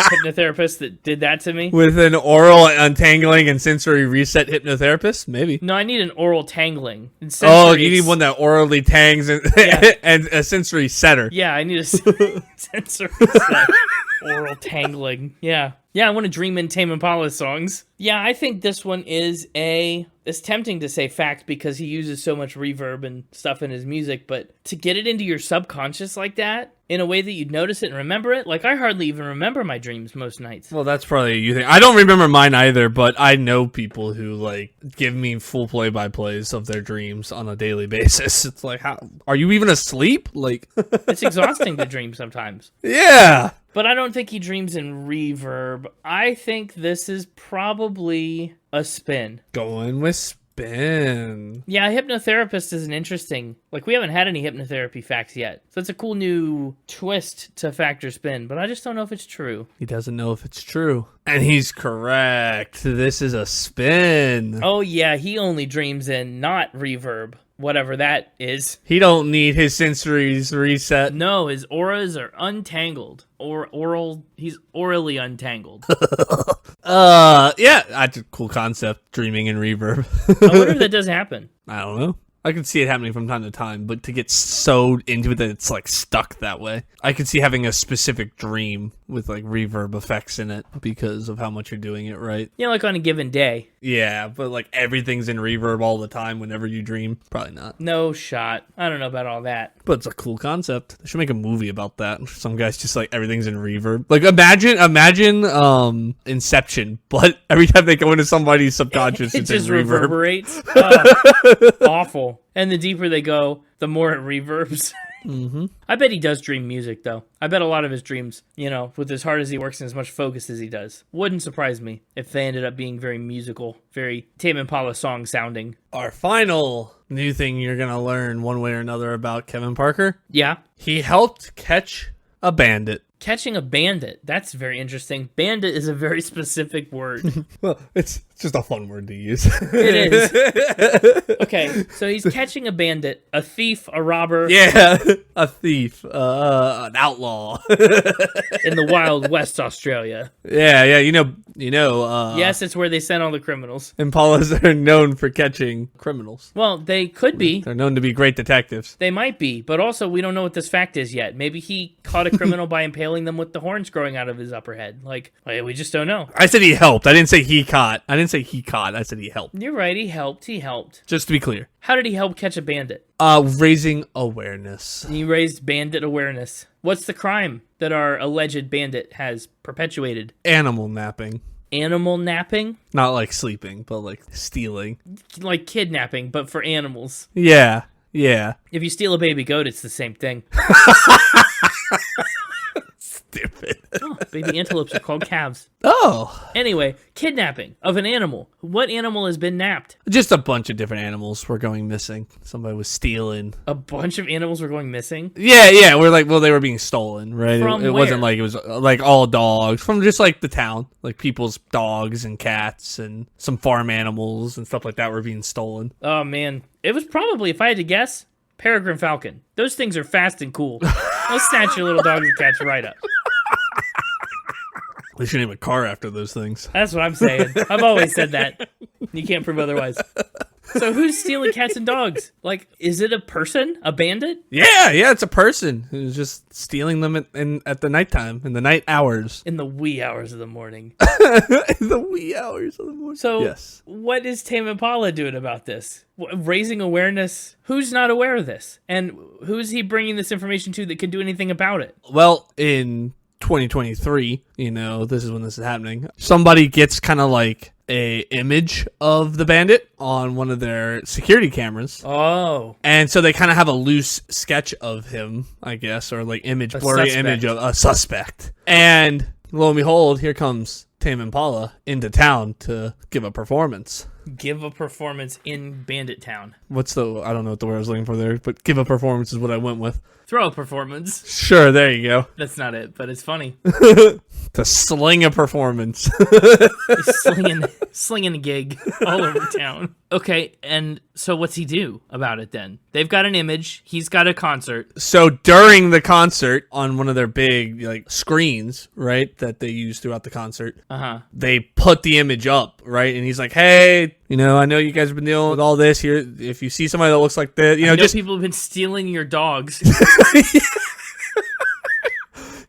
hypnotherapist that did that to me? With an aural untangling and sensory reset hypnotherapist? Maybe. No, I need an aural tangling. Oh, you need one that orally tangs and, and a sensory setter. Yeah, I need a sensory set. Aural tangling. Yeah. Yeah, I want to dream in Tame Impala songs. Yeah, I think this one is it's tempting to say fact because he uses so much reverb and stuff in his music, but to get it into your subconscious like that, in a way that you'd notice it and remember it, like I hardly even remember my dreams most nights. Well, that's probably you think. I don't remember mine either, but I know people who like give me full play-by-plays of their dreams on a daily basis. It's like, how are you even asleep? Like, It's exhausting to dream sometimes. yeah. But I don't think he dreams in reverb. I think this is probably a spin. Going with spin. Yeah, hypnotherapist is an interesting... Like, we haven't had any hypnotherapy facts yet. So it's a cool new twist to fact or spin, but I just don't know if it's true. He doesn't know if it's true. And he's correct. This is a spin. Oh, yeah, he only dreams in not reverb. Whatever that is. He don't need his sensories reset. No, his auras are untangled. He's orally untangled. Yeah, that's a cool concept, dreaming in reverb. I wonder if that does happen. I don't know. I can see it happening from time to time, but to get so into it that it's like stuck that way. I could see having a specific dream with like reverb effects in it because of how much you're doing it, right? Yeah, like on a given day. Yeah, but like everything's in reverb all the time whenever you dream. Probably not. No shot. I don't know about all that. But it's a cool concept. They should make a movie about that. Some guys just like everything's in reverb. Like imagine Inception, but every time they go into somebody's subconscious, It it's just in reverb. reverberates. Oh, awful. And the deeper they go, the more it reverbs. Mm-hmm. I bet he does dream music, though. I bet a lot of his dreams, with as hard as he works and as much focus as he does, wouldn't surprise me if they ended up being very musical, very Tame Impala song sounding. Our final new thing you're going to learn one way or another about Kevin Parker. Yeah. He helped catch a bandit. Catching a bandit. That's very interesting. Bandit is a very specific word. Well, it's just a fun word to use. It is. Okay, so he's catching a bandit, a thief, a robber. Yeah, a thief, an outlaw. In the Wild West, Australia. Yeah, Yes, it's where they send all the criminals. Impalas are known for catching criminals. Well, they could be. They're known to be great detectives. They might be, but also we don't know what this fact is yet. Maybe he caught a criminal by impaling them with the horns growing out of his upper head. Like, we just don't know. I said he helped. I didn't say he caught. I said he helped. You're right, he helped. Just to be clear. How did he help catch a bandit? Raising awareness. He raised bandit awareness. What's the crime that our alleged bandit has perpetuated? Animal napping. Animal napping? Not like sleeping, but like stealing. Like kidnapping, but for animals. Yeah. If you steal a baby goat, it's the same thing. Stupid. Oh, baby antelopes are called calves. Oh. Anyway, kidnapping of an animal. What animal has been napped? Just a bunch of different animals were going missing. Somebody was stealing. A bunch of animals were going missing? Yeah. We're like, well, they were being stolen, right? From it where? wasn't like it was like all dogs from just like the town, like people's dogs and cats and some farm animals and stuff like that were being stolen. Oh, man. It was probably, if I had to guess, peregrine falcon. Those things are fast and cool. They'll snatch your little dogs and cats right up. They should name a car after those things. That's what I'm saying. I've always said that. You can't prove otherwise. So who's stealing cats and dogs? Like, is it a person? A bandit? Yeah, it's a person who's just stealing them at the nighttime, in the night hours. In the wee hours of the morning. In the wee hours of the morning. So, yes. What is Tame Impala doing about this? Raising awareness? Who's not aware of this? And who's he bringing this information to that can do anything about it? Well, in 2023, this is when this is happening. Somebody gets kind of like a image of the bandit on one of their security cameras. Oh. And so they kind of have a loose sketch of him, I guess, or like blurry image of a suspect. And lo and behold, here comes Tame Impala into town to give a performance. Give a performance in Bandit Town. I don't know what the word I was looking for there, but give a performance is what I went with. Throw a performance. Sure, there you go. That's not it, but it's funny. To sling a performance. slinging a gig all over town. Okay, and so what's he do about it then? They've got an image. He's got a concert. So during the concert, on one of their big like screens, right, that they use throughout the concert, they put the image up, right? And he's like, hey, I know you guys have been dealing with all this here. If you see somebody that looks like this, I know just people have been stealing your dogs.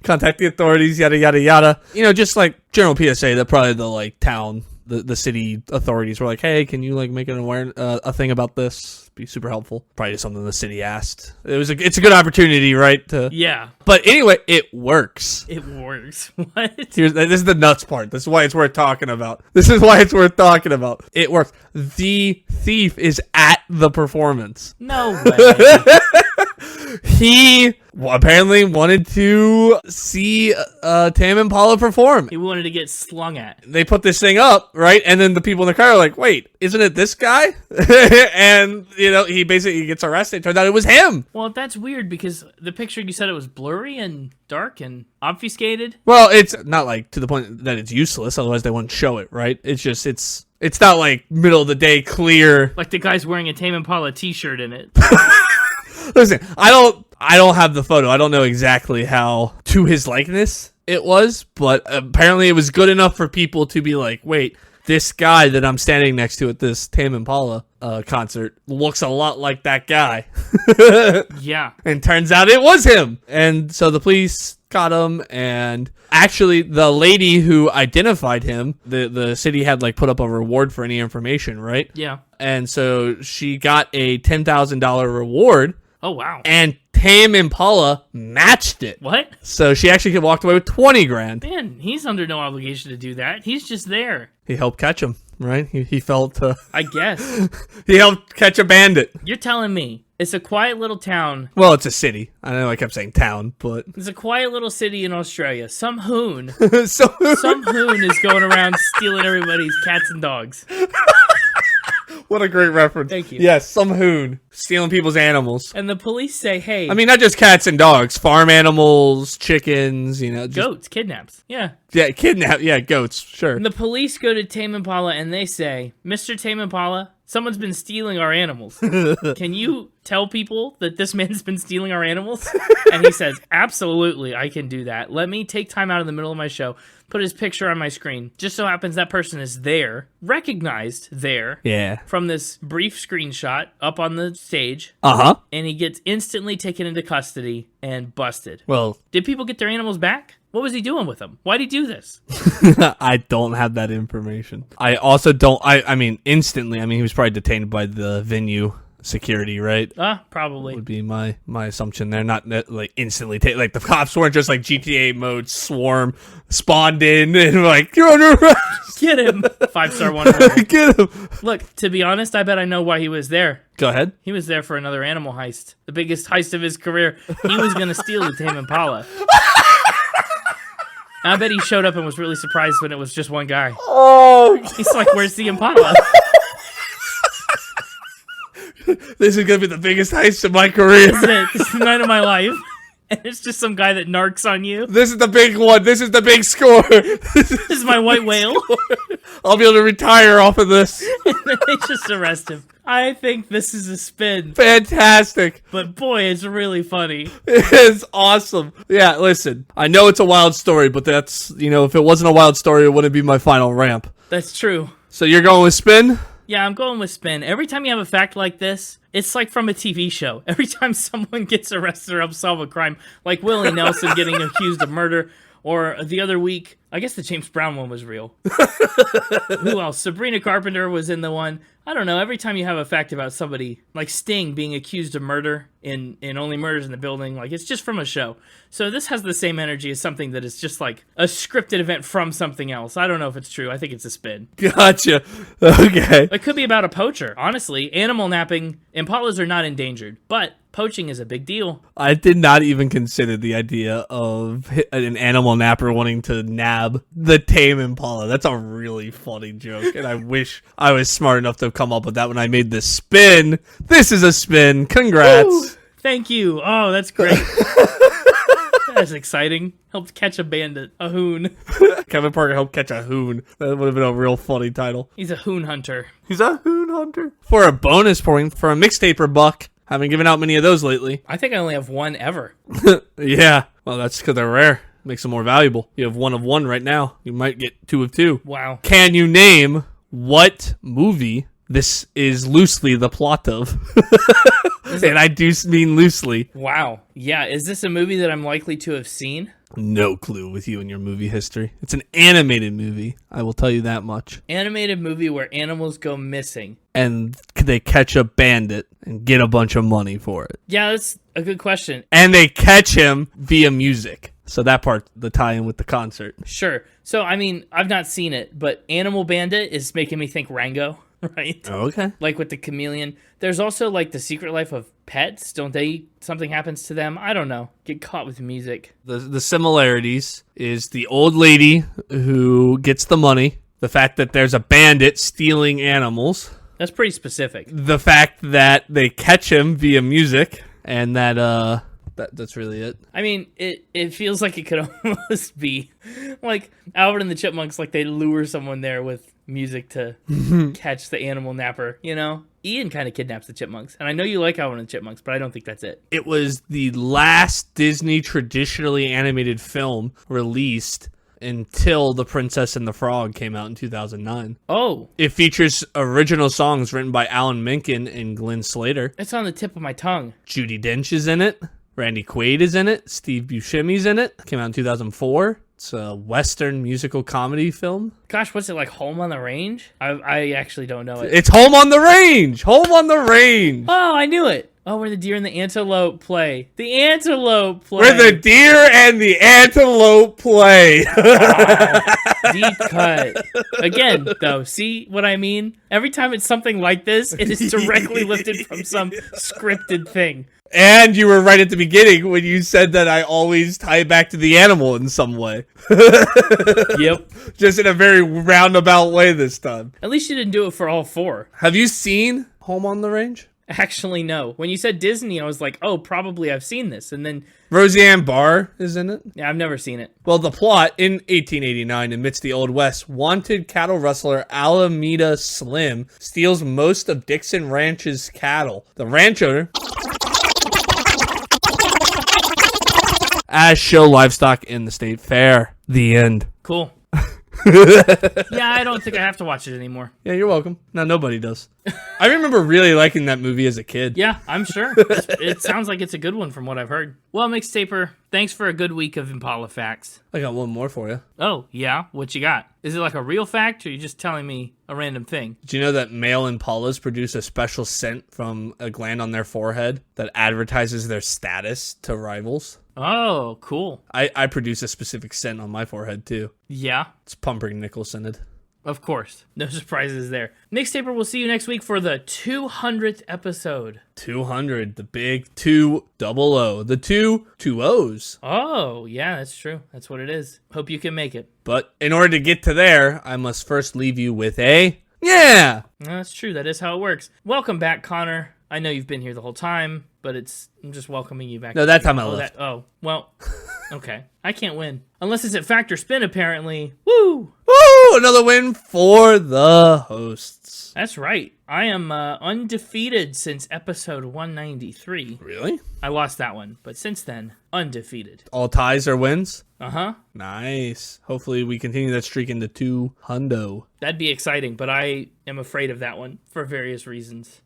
Contact the authorities, yada, yada, yada. Just like general PSA that probably the like town, the city authorities were like, hey, can you like make a thing about this? Be super helpful. Probably something the city asked. It's a good opportunity, right? Yeah. But anyway, it works. It works. What? This is the nuts part. This is why it's worth talking about. It works. The thief is at the performance. No way. He apparently wanted to see Tame Impala perform. He wanted to get slung at. They put this thing up, right? And then the people in the car are like, wait, isn't it this guy? And, he basically gets arrested. Turns out it was him. Well, that's weird because the picture you said it was blurry and dark and obfuscated. Well, it's not like to the point that it's useless. Otherwise, they wouldn't show it, right? It's just, it's not like middle of the day clear. Like the guy's wearing a Tame Impala t-shirt in it. Listen, I don't have the photo. I don't know exactly how to his likeness it was, but apparently it was good enough for people to be like, wait, this guy that I'm standing next to at this Tame Impala concert looks a lot like that guy. Yeah. And turns out it was him. And so the police got him, and actually the lady who identified him, the city had like put up a reward for any information, right? Yeah. And so she got a $10,000 reward. Oh, wow. And Tame Impala matched it. What? So she actually walked away with 20 grand. Man, he's under no obligation to do that. He's just there. He helped catch him, right? He felt... I guess. He helped catch a bandit. You're telling me it's a quiet little town. Well, it's a city. I know I kept saying town, but... It's a quiet little city in Australia. Some hoon. So Some hoon is going around stealing everybody's cats and dogs. what a great reference. Thank you. Yes, some hoon stealing people's animals. And the police say, hey... I mean, not just cats and dogs. Farm animals, chickens, just... goats, kidnaps. Yeah. Yeah, kidnap. Yeah, goats, sure. And the police go to Tame Impala and they say, Mr. Tame Impala, someone's been stealing our animals. Can you tell people that this man's been stealing our animals? And he says, absolutely, I can do that. Let me take time out in the middle of my show, put his picture on my screen. Just so happens that person is there, recognized there. Yeah. From this brief screenshot up on the stage. Uh-huh. And he gets instantly taken into custody and busted. Well... Did people get their animals back? What was he doing with them? Why'd he do this? I don't have that information. I also don't... I mean, instantly. I mean, he was probably detained by the venue security, right? Probably. Would be my assumption there. Not like instantly like the cops weren't just like GTA mode swarm spawned in and like, you're under arrest. Get him. 5-star one. Get him. Look, to be honest, I bet I know why he was there. Go ahead. He was there for another animal heist. The biggest heist of his career. He was going to steal the Tame Impala. I bet he showed up and was really surprised when it was just one guy. Oh, he's like, where's the Impala? This is going to be the biggest heist of my career. This is it. This is the night of my life. And it's just some guy that narcs on you. This is the big one. This is the big score. This is my white whale. I'll be able to retire off of this. And then they just arrest him. I think this is a spin. Fantastic. But boy, it's really funny. It is awesome. Yeah, listen. I know it's a wild story, but that's, if it wasn't a wild story, it wouldn't be my final ramp. That's true. So you're going with spin? Yeah, I'm going with spin. Every time you have a fact like this, it's like from a TV show. Every time someone gets arrested or helps solve a crime, like Willie Nelson getting accused of murder, or the other week, I guess the James Brown one was real. Who else? Sabrina Carpenter was in the one. I don't know. Every time you have a fact about somebody, like Sting being accused of murder in Only Murders in the Building, like it's just from a show. So this has the same energy as something that is just like a scripted event from something else. I don't know if it's true. I think it's a spin. Gotcha. Okay. It could be about a poacher. Honestly, animal napping, impalas are not endangered, but poaching is a big deal. I did not even consider the idea of an animal napper wanting to nab the Tame Impala. That's a really funny joke, and I wish I was smart enough to come up with that when I made this spin. This is a spin. Congrats. Ooh, thank you. Oh, that's great. That's exciting. Helped catch a bandit. A hoon. Kevin Parker helped catch a hoon. That would have been a real funny title. He's a hoon hunter. He's a hoon hunter. For a bonus point, for a Mixtaper buck, haven't given out many of those lately. I think I only have one ever. Yeah. Well, that's because they're rare. Makes them more valuable. You have 1 of 1 right now. You might get 2 of 2. Wow. Can you name what movie this is loosely the plot of? And I do mean loosely. Wow. Yeah, is this a movie that I'm likely to have seen? No clue with you and your movie history. It's an animated movie. I will tell you that much. Animated movie where animals go missing. And they catch a bandit and get a bunch of money for it. Yeah, that's a good question. And they catch him via music. So that part, the tie-in with the concert. Sure. So, I mean, I've not seen it, but Animal Bandit is making me think Rango, right? Okay. Like with the chameleon. There's also like The Secret Life of Pets. Don't they, something happens to them? I don't know. Get caught with music. The similarities is the old lady who gets the money, the fact that there's a bandit stealing animals. That's pretty specific. The fact that they catch him via music, and that's really it. I mean, it feels like it could almost be like Alvin and the Chipmunks, like they lure someone there with music to catch the animal napper, Ian kind of kidnaps the chipmunks. And I know you like Alvin and the Chipmunks, but I don't think that's it. It was the last Disney traditionally animated film released until The Princess and the Frog came out in 2009. Oh, It features original songs written by Alan Menken and Glenn Slater. it's on the tip of my tongue. Judi Dench is in it. Randy Quaid is in it. Steve Buscemi's in it. Came out in 2004. It's a Western musical comedy film. Gosh, what's it like? Home on the Range? I actually don't know it. It's Home on the Range. Home on the Range. Oh, I knew it. Oh, where the deer and the antelope play. The antelope play. Where the deer and the antelope play. Deep cut. Again, though, see what I mean? Every time it's something like this, it is directly lifted from some scripted thing. And you were right at the beginning when you said that I always tie it back to the animal in some way. Yep. Just in a very roundabout way this time. At least you didn't do it for all four. Have you seen Home on the Range? Actually, no. When you said Disney, I was like, oh, probably I've seen this. And then, Roseanne Barr is in it. yeah, I've never seen it. Well, the plot in 1889 amidst the Old West, wanted cattle rustler Alameda Slim steals most of Dixon Ranch's cattle. The ranch owner as show livestock in the state fair. The end. Cool. Yeah, I don't think I have to watch it anymore. Yeah, you're welcome. No, nobody does. I remember really liking that movie as a kid. Yeah, I'm sure. It sounds like it's a good one from what I've heard. Well, Mixtaper, thanks for a good week of Impala facts. I got one more for you. Oh, yeah? What you got? Is it like a real fact, or are you just telling me a random thing? Did you know that male impalas produce a special scent from a gland on their forehead that advertises their status to rivals? Oh, cool. I produce a specific scent on my forehead, too. Yeah, It's pumpernickel scented. of course. No surprises there. Mixtaper, we'll see you next week for the 200th episode. 200, the big 200, the two O's. Oh, yeah, that's true. That's what it is. Hope you can make it. But in order to get to there, I must first leave you with a yeah. No, that's true. That is how it works. Welcome back, Connor. I know you've been here the whole time, but I'm just welcoming you back. No, that time I left. Well, okay. I can't win. Unless it's at Factor Spin, apparently. Woo! Woo! Another win for the hosts. That's right. I am undefeated since episode 193. Really? I lost that one, but since then, undefeated. All ties or wins? Uh-huh. Nice. Hopefully we continue that streak into 200. That'd be exciting, but I am afraid of that one for various reasons.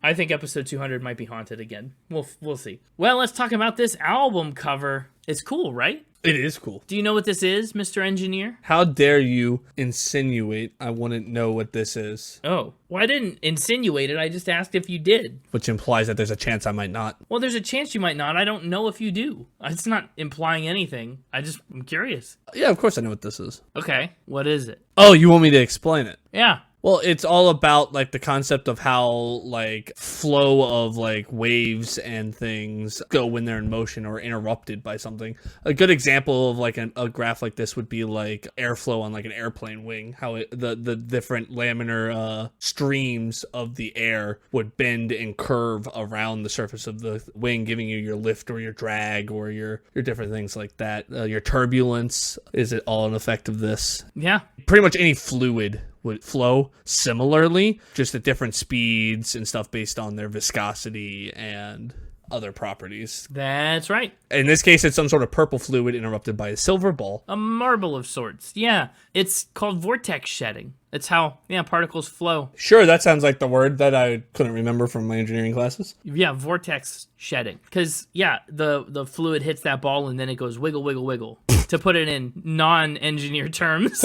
I think episode 200 might be haunted again. We'll see. Well, let's talk about this album cover. It's cool, right? It is cool. Do you know what this is, Mr. Engineer? How dare you insinuate I wouldn't know what this is? Oh, well, I didn't insinuate it. I just asked if you did. Which implies that there's a chance I might not. Well, there's a chance you might not. I don't know if you do. It's not implying anything. I'm curious. Yeah, of course I know what this is. Okay, what is it? Oh, you want me to explain it? Yeah. Well, it's all about like the concept of how like flow of like waves and things go when they're in motion or interrupted by something. A good example of like a graph like this would be like airflow on like an airplane wing, how the different laminar streams of the air would bend and curve around the surface of the wing, giving you your lift or your drag or your different things like that. Your turbulence is it all an effect of this? Yeah. Pretty much any fluid would flow similarly, just at different speeds and stuff based on their viscosity and other properties. That's right. In this case, it's some sort of purple fluid interrupted by a silver ball. A marble of sorts. Yeah. It's called vortex shedding. It's how, particles flow. Sure, that sounds like the word that I couldn't remember from my engineering classes. Yeah, vortex shedding. Because, the fluid hits that ball and then it goes wiggle, wiggle, wiggle. To put it in non-engineer terms.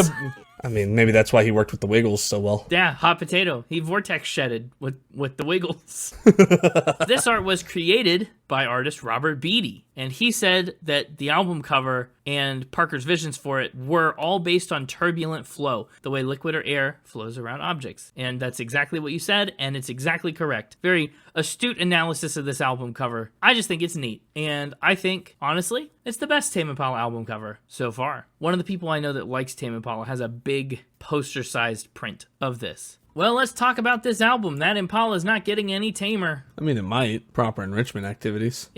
I mean, maybe that's why he worked with the Wiggles so well. Yeah, hot potato. He vortex shedded with the Wiggles. This art was created by artist Robert Beatty, and he said that the album cover and Parker's visions for it were all based on turbulent flow, the way liquid or air flows around objects. And that's exactly what you said, and it's exactly correct. Very astute analysis of this album cover. I just think it's neat, and I think, honestly, it's the best Tame Impala album cover so far. One of the people I know that likes Tame Impala has a big poster-sized print of this. Well, let's talk about this album. That Impala is not getting any tamer. I mean, it might. Proper enrichment activities.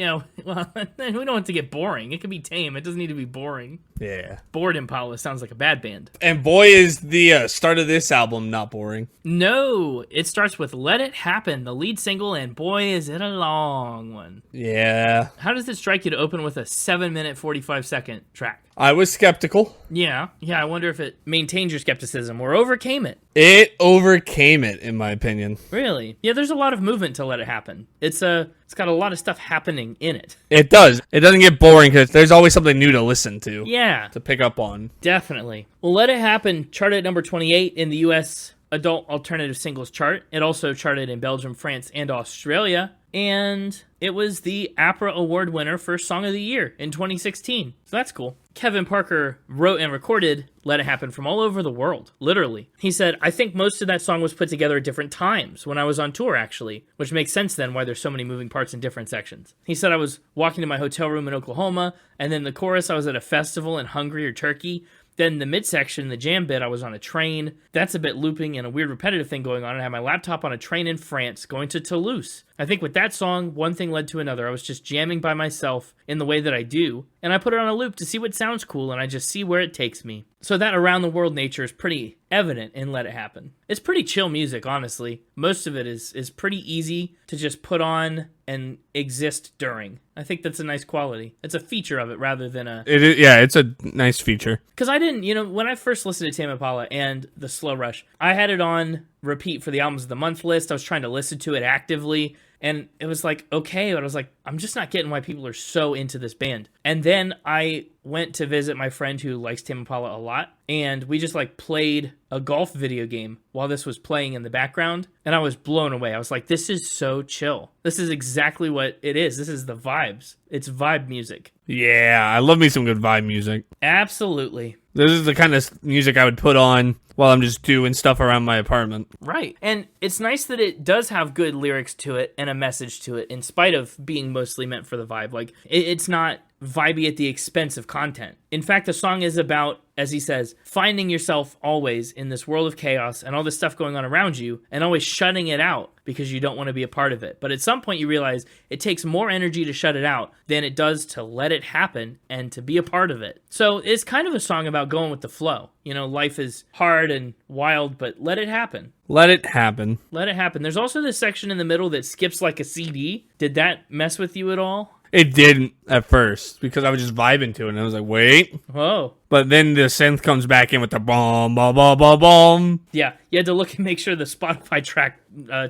Well, we don't want to get boring. It can be tame. It doesn't need to be boring. Yeah. Bored Impala sounds like a bad band. And boy, is the start of this album not boring. No, it starts with Let It Happen, the lead single, and boy, is it a long one. Yeah. How does it strike you to open with a 7-minute, 45-second track? I was skeptical. Yeah, I wonder if it maintained your skepticism or overcame it. It overcame it, in my opinion. Really? Yeah, there's a lot of movement to Let It Happen. It's got a lot of stuff happening in it. It does. It doesn't get boring because there's always something new to listen to. Yeah. To pick up on. Definitely. Well, Let It Happen charted at number 28 in the U.S. Adult Alternative Singles Chart. It also charted in Belgium, France, and Australia. And it was the APRA Award winner for Song of the Year in 2016. So that's cool. Kevin Parker wrote and recorded Let It Happen from all over the world, literally. He said, I think most of that song was put together at different times, when I was on tour, actually, which makes sense then why there's so many moving parts in different sections. He said I was walking to my hotel room in Oklahoma, and then the chorus I was at a festival in Hungary or Turkey. Then the midsection, the jam bit, I was on a train. That's a bit looping and a weird repetitive thing going on. I had my laptop on a train in France going to Toulouse. I think with that song, one thing led to another. I was just jamming by myself in the way that I do, and I put it on a loop to see what sounds cool, and I just see where it takes me. So that around the world nature is pretty evident in Let It Happen. It's pretty chill music, honestly. Most of it is pretty easy to just put on and exist during. I think that's a nice quality. It's a feature of it rather than a... It is, yeah, it's a nice feature. Because I didn't, when I first listened to Tame Impala and the Slow Rush, I had it on repeat for the Albums of the Month list. I was trying to listen to it actively, and it was like, okay, but I was like, I'm just not getting why people are so into this band. And then I went to visit my friend who likes Tame Impala a lot, and we just played a golf video game while this was playing in the background, and I was blown away. I was like, this is so chill. This is exactly what it is. This is the vibes. It's vibe music. Yeah, I love me some good vibe music. Absolutely. This is the kind of music I would put on while I'm just doing stuff around my apartment. Right. And it's nice that it does have good lyrics to it and a message to it, in spite of being mostly meant for the vibe. It's not vibey at the expense of content. In fact, the song is about, as he says, finding yourself always in this world of chaos and all this stuff going on around you, and always shutting it out because you don't want to be a part of it. But at some point you realize it takes more energy to shut it out than it does to let it happen and to be a part of it. So it's kind of a song about going with the flow. Life is hard and wild, but let it happen. Let it happen. Let it happen. There's also this section in the middle that skips like a CD. Did that mess with you at all? It didn't at first because I was just vibing to it and I was like, wait. Whoa. But then the synth comes back in with the boom, boom, boom, boom, boom. Yeah, you had to look and make sure the Spotify track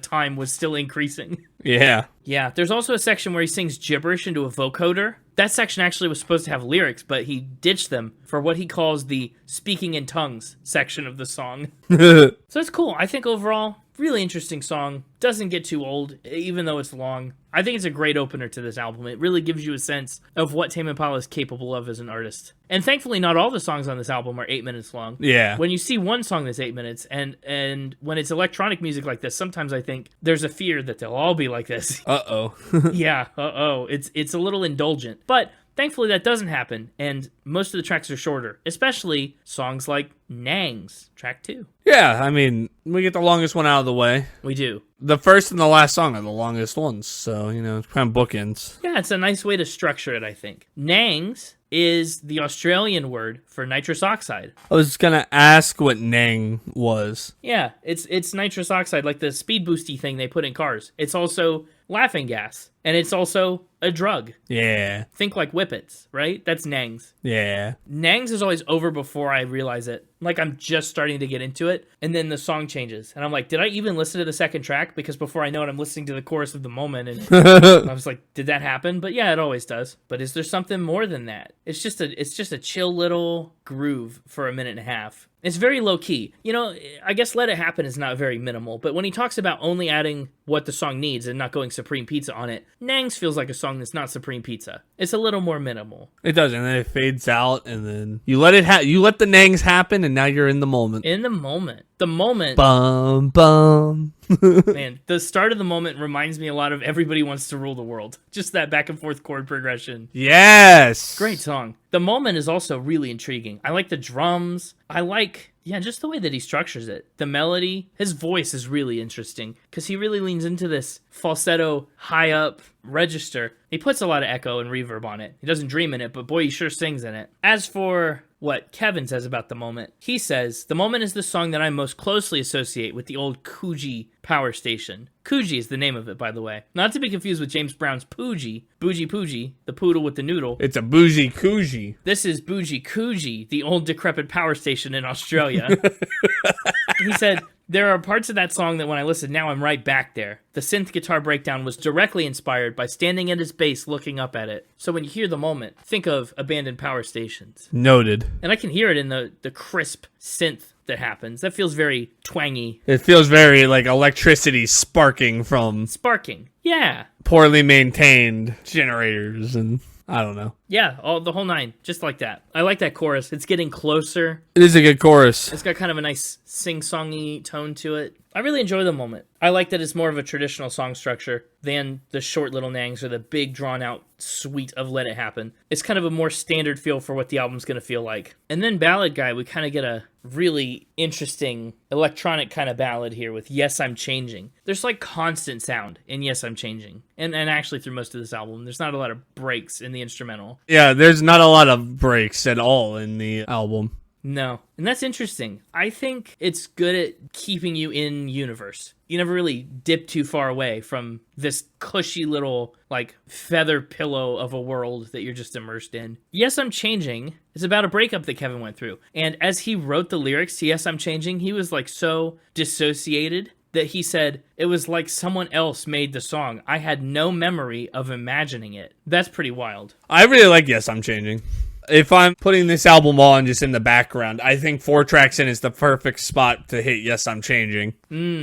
time was still increasing. Yeah. Yeah, there's also a section where he sings gibberish into a vocoder. That section actually was supposed to have lyrics, but he ditched them for what he calls the speaking in tongues section of the song. So it's cool. I think overall, really interesting song. Doesn't get too old, even though it's long. I think it's a great opener to this album. It really gives you a sense of what Tame Impala is capable of as an artist. And thankfully, not all the songs on this album are 8 minutes long. Yeah. When you see one song that's 8 minutes, and when it's electronic music like this, sometimes I think there's a fear that they'll all be like this. Uh-oh. Yeah, It's a little indulgent. But thankfully that doesn't happen, and most of the tracks are shorter, especially songs like Nangs, track 2. Yeah, I mean, we get the longest one out of the way. We do. The first and the last song are the longest ones, so, it's kind of bookends. Yeah, it's a nice way to structure it, I think. Nangs is the Australian word for nitrous oxide. I was gonna ask what Nang was. Yeah, it's nitrous oxide, like the speed boosty thing they put in cars. It's also laughing gas, and it's also a drug. Yeah. Think like Whippets, right? That's Nangs. Yeah. Nangs is always over before I realize it. Like I'm just starting to get into it, and then the song changes. And I'm like, did I even listen to the second track? Because before I know it, I'm listening to the chorus of the moment, and I was like, did that happen? But yeah, it always does. But is there something more than that? It's just a chill little groove for a minute and a half. It's very low key. I guess Let It Happen is not very minimal, but when he talks about only adding what the song needs and not going Supreme Pizza on it, Nangs feels like a song that's not Supreme Pizza. It's a little more minimal. It does, and then it fades out, and then you let the Nangs happen, and now you're in the moment. In the moment. The moment. Bum, bum. Man, the start of the moment reminds me a lot of Everybody Wants to Rule the World. Just that back and forth chord progression. Yes. Great song. The moment is also really intriguing. I like the drums. I like, just the way that he structures it. The melody, his voice is really interesting because he really leans into this falsetto, high up register. He puts a lot of echo and reverb on it. He doesn't dream in it, but boy, he sure sings in it. As for what Kevin says about The Moment, he says, "The Moment is the song that I most closely associate with the old Coogee power station." Coogee is the name of it, by the way. Not to be confused with James Brown's Poogie, Bougie Poogie, the poodle with the noodle. It's a bougie Coogee. This is Bougie Coogee, the old decrepit power station in Australia. He said, "There are parts of that song that when I listen now, I'm right back there. The synth guitar breakdown was directly inspired by standing at its base looking up at it. So when you hear The Moment, think of abandoned power stations." Noted. And I can hear it in the crisp synth that happens. That feels very twangy. It feels very like electricity sparking from Sparking. Yeah. poorly maintained generators, and I don't know. Yeah, the whole nine. Just like that. I like that chorus. It's getting closer. It is a good chorus. It's got kind of a nice sing-songy tone to it. I really enjoy The Moment. I like that it's more of a traditional song structure than the short little nangs or the big drawn-out suite of Let It Happen. It's kind of a more standard feel for what the album's going to feel like. And then Ballad Guy, we kind of get a really interesting electronic kind of ballad here with Yes, I'm Changing. There's like constant sound in Yes, I'm Changing. And actually through most of this album, there's not a lot of breaks in the instrumental. Yeah, there's not a lot of breaks at all in the album. No. And that's interesting. I think it's good at keeping you in universe. You never really dip too far away from this cushy little, like, feather pillow of a world that you're just immersed in. Yes, I'm Changing. It's about a breakup that Kevin went through. And as he wrote the lyrics to Yes, I'm Changing, he was, like, so dissociated that he said it was like someone else made the song. I had no memory of imagining it. That's pretty wild. I really like Yes, I'm Changing. If I'm putting this album on just in the background, I think 4 tracks in is the perfect spot to hit Yes, I'm Changing.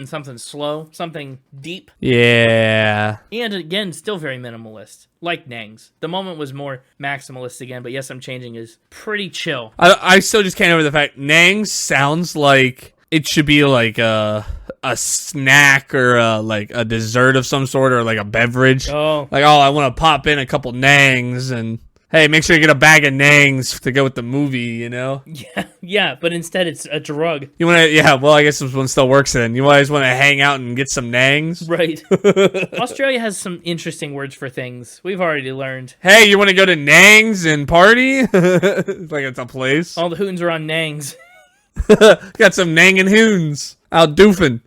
Something slow, something deep. Yeah. And again, still very minimalist, like Nangs. The Moment was more maximalist again, but Yes, I'm Changing is pretty chill. I still just can't over the fact Nang sounds like it should be like a snack or like a dessert of some sort or like a beverage. Oh. Like, I want to pop in a couple Nangs and... Hey, make sure you get a bag of Nangs to go with the movie, you know? Yeah, but instead it's a drug. You want to, yeah, well, I guess this one still works then. You always want to hang out and get some Nangs? Right. Australia has some interesting words for things. We've already learned. Hey, you want to go to Nangs and party? Like it's a place. All the hoons are on Nangs. Got some Nang and hoons out doofing.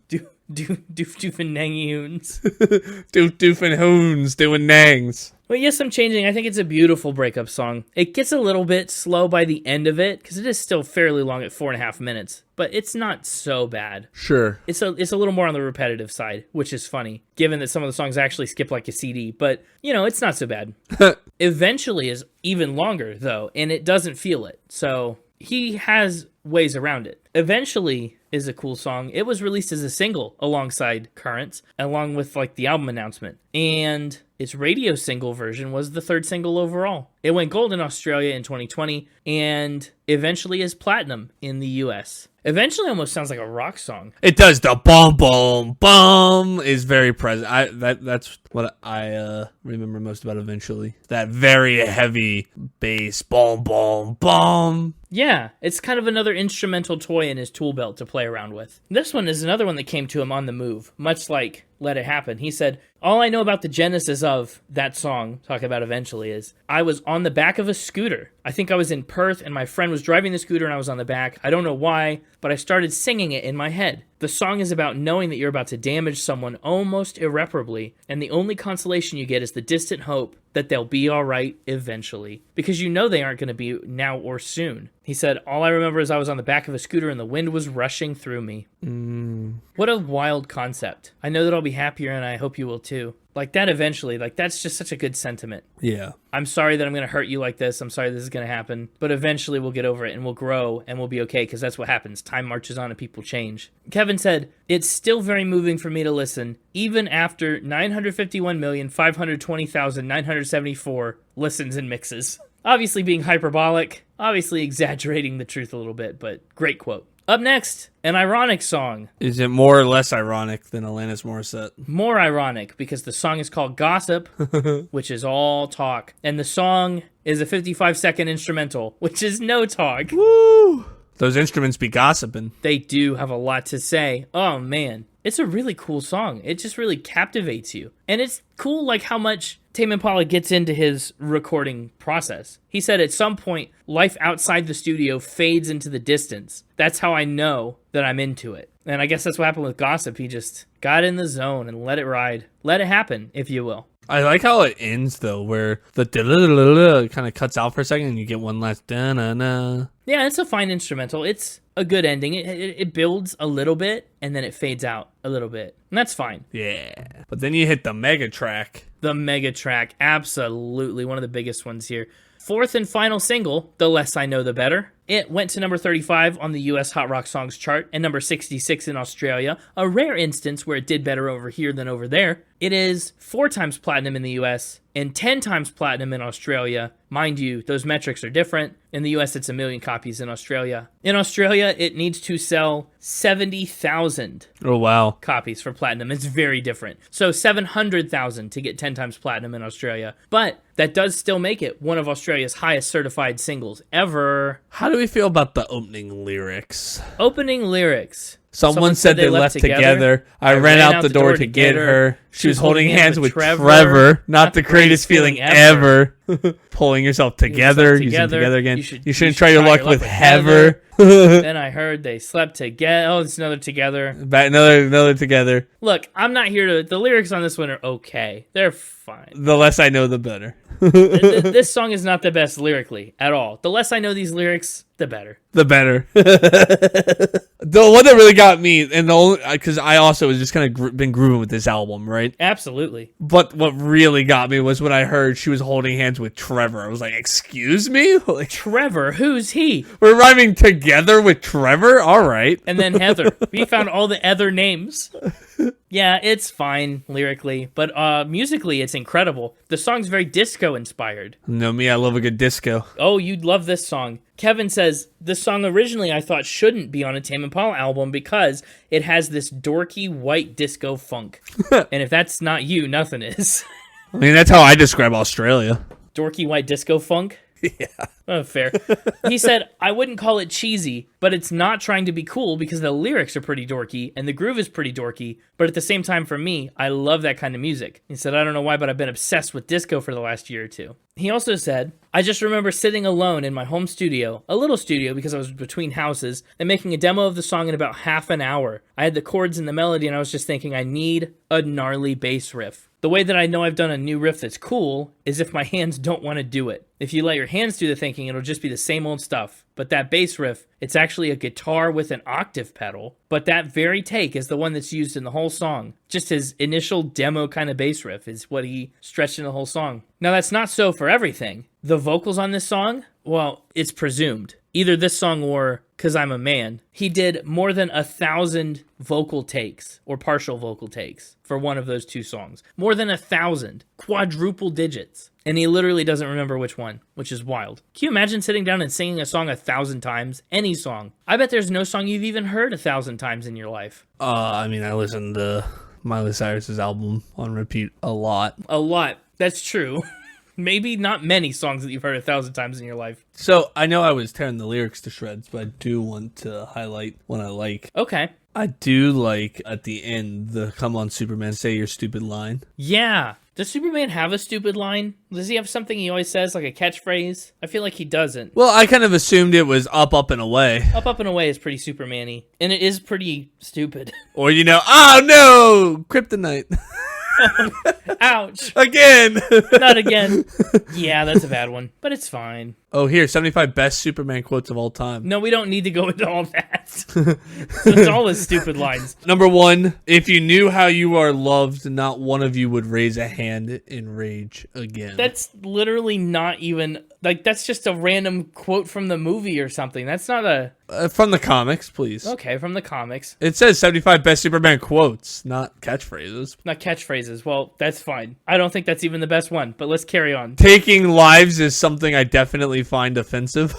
Doofing nangy hoons. Doofing hoons doing Nangs. Well, Yes, I'm Changing. I think it's a beautiful breakup song. It gets a little bit slow by the end of it, because it is still fairly long at 4.5 minutes. But it's not so bad. Sure. It's a little more on the repetitive side, which is funny, given that some of the songs actually skip like a CD. But, you know, it's not so bad. Eventually is even longer, though, and it doesn't feel it. So he has ways around it. Eventually is a cool song. It was released as a single alongside Currents, along with like the album announcement. And its radio single version was the 3rd single overall. It went gold in Australia in 2020 and eventually is platinum in the US. Eventually almost sounds like a rock song. It does. The bum bum bum is very present. That's what I remember most about Eventually. That very heavy bass bum bum bum. Yeah, it's kind of another instrumental toy in his tool belt to play around with. This one is another one that came to him on the move, much like Let It Happen. He said, all I know about the genesis of that song, talking about Eventually, is I was on the back of a scooter. I think I was in Perth and my friend was driving the scooter and I was on the back. I don't know why, but I started singing it in my head. The song is about knowing that you're about to damage someone almost irreparably, and the only consolation you get is the distant hope that they'll be all right eventually, because you know they aren't going to be now or soon. He said, all I remember is I was on the back of a scooter and the wind was rushing through me. What a wild concept. I know that I'll be happier and I hope you will too. Like that eventually, like that's just such a good sentiment. Yeah. I'm sorry that I'm going to hurt you like this. I'm sorry this is going to happen. But eventually we'll get over it and we'll grow and we'll be okay because that's what happens. Time marches on and people change. Kevin said, it's still very moving for me to listen, even after 951,520,974 listens and mixes. Obviously being hyperbolic, obviously exaggerating the truth a little bit, but great quote. Up next, an ironic song. Is it more or less ironic than Alanis Morissette? More ironic, because the song is called Gossip, which is all talk. And the song is a 55-second instrumental, which is no talk. Woo! Those instruments be gossiping. They do have a lot to say. Oh, man. It's a really cool song. It just really captivates you. And it's cool like how much Tame Impala gets into his recording process. He said at some point, life outside the studio fades into the distance. That's how I know that I'm into it. And I guess that's what happened with Gossip. He just got in the zone and let it ride. Let it happen, if you will. I like how it ends, though, where the kind of cuts out for a second and you get one last da-na-na. Yeah, it's a fine instrumental. It's a good ending. It builds a little bit, and then it fades out a little bit. And that's fine. Yeah. But then you hit the mega track. The mega track, absolutely. One of the biggest ones here. Fourth and final single, The Less I Know The Better. It went to number 35 on the US Hot Rock Songs chart and number 66 in Australia, a rare instance where it did better over here than over there. It is 4 times platinum in the US and 10 times platinum in Australia. Mind you, those metrics are different. In the US, it's 1 million copies in Australia. In Australia, it needs to sell 70,000 Oh, wow. copies for platinum. It's very different. So 700,000 to get 10 times platinum in Australia. But that does still make it one of Australia's highest certified singles ever. How do we feel about the opening lyrics? Opening lyrics. Someone said they left together. I ran out the door to get her. She was holding hands with Trevor. Not the greatest feeling ever. Pulling yourself together. Using together again. You shouldn't try your luck with Heather. Then I heard they slept together. Oh, it's another together. Another together. Look, I'm not here to... The lyrics on this one are okay. They're fine. The less I know, the better. This song is not the best lyrically at all. The less I know these lyrics, the better. The better. The one that really got me, and the only because I also was just kind of been grooving with this album, right? Absolutely. But what really got me was when I heard she was holding hands with Trevor. I was like, "Excuse me, like Trevor, who's he?" We're rhyming together with Trevor. All right." And then Heather. We found all the other names. Yeah, it's fine lyrically, but musically, it's incredible. The song's very disco inspired. Know me, I love a good disco. Oh, you'd love this song. Kevin says, this song originally I thought shouldn't be on a Tame Impala album because it has this dorky white disco funk. And if that's not you, nothing is. I mean, that's how I describe Australia. Dorky white disco funk? Yeah. Oh, fair. He said, I wouldn't call it cheesy, but it's not trying to be cool because the lyrics are pretty dorky and the groove is pretty dorky. But at the same time, for me, I love that kind of music. He said, I don't know why, but I've been obsessed with disco for the last year or two. He also said, I just remember sitting alone in my home studio, a little studio because I was between houses, and making a demo of the song in about half an hour. I had the chords and the melody, and I was just thinking, I need a gnarly bass riff. The way that I know I've done a new riff that's cool is if my hands don't want to do it. If you let your hands do the thinking, it'll just be the same old stuff. But that bass riff, it's actually a guitar with an octave pedal. But that very take is the one that's used in the whole song. Just his initial demo kind of bass riff is what he stretched in the whole song. Now that's not so for everything. The vocals on this song, well, it's presumed. Either this song or Cause I'm a Man. He did more than 1,000 vocal takes or partial vocal takes for one of those two songs. More than 1,000. Quadruple digits. And he literally doesn't remember which one, which is wild. Can you imagine sitting down and singing a song 1,000 times? Any song. I bet there's no song you've even heard 1,000 times in your life. I mean, I listened to Miley Cyrus's album on repeat a lot. A lot. That's true. Maybe not many songs that you've heard 1,000 times in your life. So I know I was tearing the lyrics to shreds, but I do want to highlight one I like. Okay. I do like at the end the "Come on, Superman, say your stupid line." Yeah. Does Superman have a stupid line? Does he have something he always says, like a catchphrase? I feel like he doesn't. Well, I kind of assumed it was up and away. Up and away is pretty Superman-y. And it is pretty stupid. Or, oh no, kryptonite. Ouch. Again. Not again. Yeah, that's a bad one. But it's fine. Oh, here, 75 best Superman quotes of all time. No, we don't need to go into all that. It's all his stupid lines. Number 1, if you knew how you are loved, not one of you would raise a hand in rage again. That's literally not even, that's just a random quote from the movie or something. That's not a... from the comics, please. Okay, from the comics. It says 75 best Superman quotes, not catchphrases. Not catchphrases. Well, that's fine. I don't think that's even the best one, but let's carry on. Taking lives is something I definitely find offensive.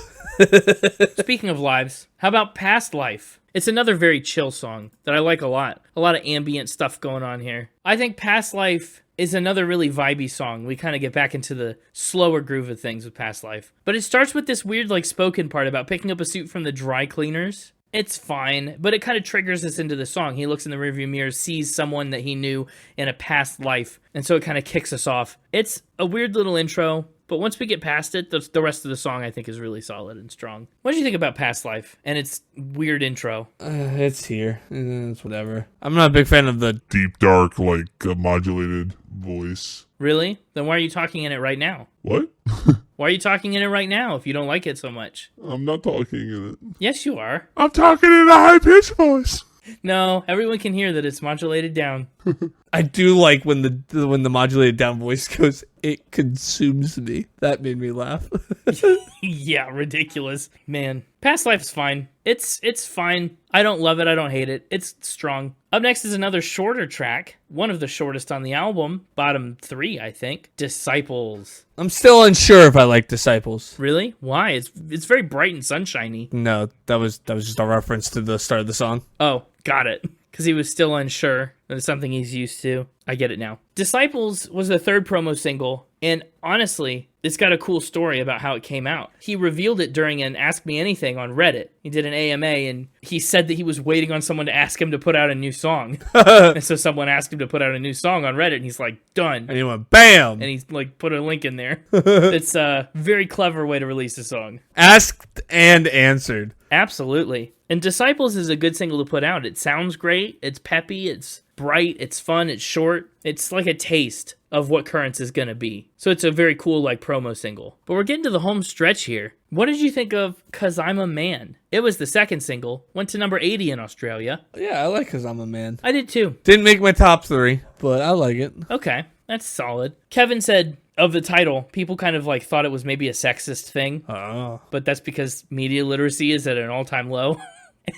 Speaking of lives, how about Past Life? It's another very chill song that I like a lot. A lot of ambient stuff going on here. I think Past Life is another really vibey song. We kind of get back into the slower groove of things with Past Life. But it starts with this weird spoken part about picking up a suit from the dry cleaners. It's fine, but it kind of triggers us into the song. He looks in the rearview mirror, sees someone that he knew in a past life, and so it kind of kicks us off. It's a weird little intro, but once we get past it, the rest of the song I think is really solid and strong. What do you think about Past Life and its weird intro? It's here. It's whatever. I'm not a big fan of the Deep, dark, like modulated voice. Really? Then why are you talking in it right now? What? Why are you talking in it right now if you don't like it so much? I'm not talking in it. Yes, you are. I'm talking in a high-pitched voice. No, everyone can hear that it's modulated down. I do like when the modulated down voice goes, "It consumes me." That made me laugh. Yeah, ridiculous. Man, Past Life's fine. It's fine. I don't love it. I don't hate it. It's strong. Up next is another shorter track. One of the shortest on the album. Bottom 3, I think. Disciples. I'm still unsure if I like Disciples. Really? Why? It's very bright and sunshiny. No, that was just a reference to the start of the song. Oh, got it. Because he was still unsure. That is something he's used to. I get it now. Disciples was the third promo single, and honestly, it's got a cool story about how it came out. He revealed it during an Ask Me Anything on Reddit. He did an AMA, and he said that he was waiting on someone to ask him to put out a new song. And so someone asked him to put out a new song on Reddit, and he's like, done. And he went, bam! And he's like, put a link in there. It's a very clever way to release a song. Asked and answered. Absolutely. And Disciples is a good single to put out. It sounds great. It's peppy. It's bright. It's fun. It's short. It's like a taste of what Currents is going to be. So it's a very cool, like, promo single. But we're getting to the home stretch here. What did you think of 'Cause I'm a Man? It was the second single. Went to number 80 in Australia. Yeah, I like 'Cause I'm a Man. I did too. Didn't make my top 3, but I like it. Okay. That's solid. Kevin said of the title, people kind of like thought it was maybe a sexist thing. Oh. But that's because media literacy is at an all-time low.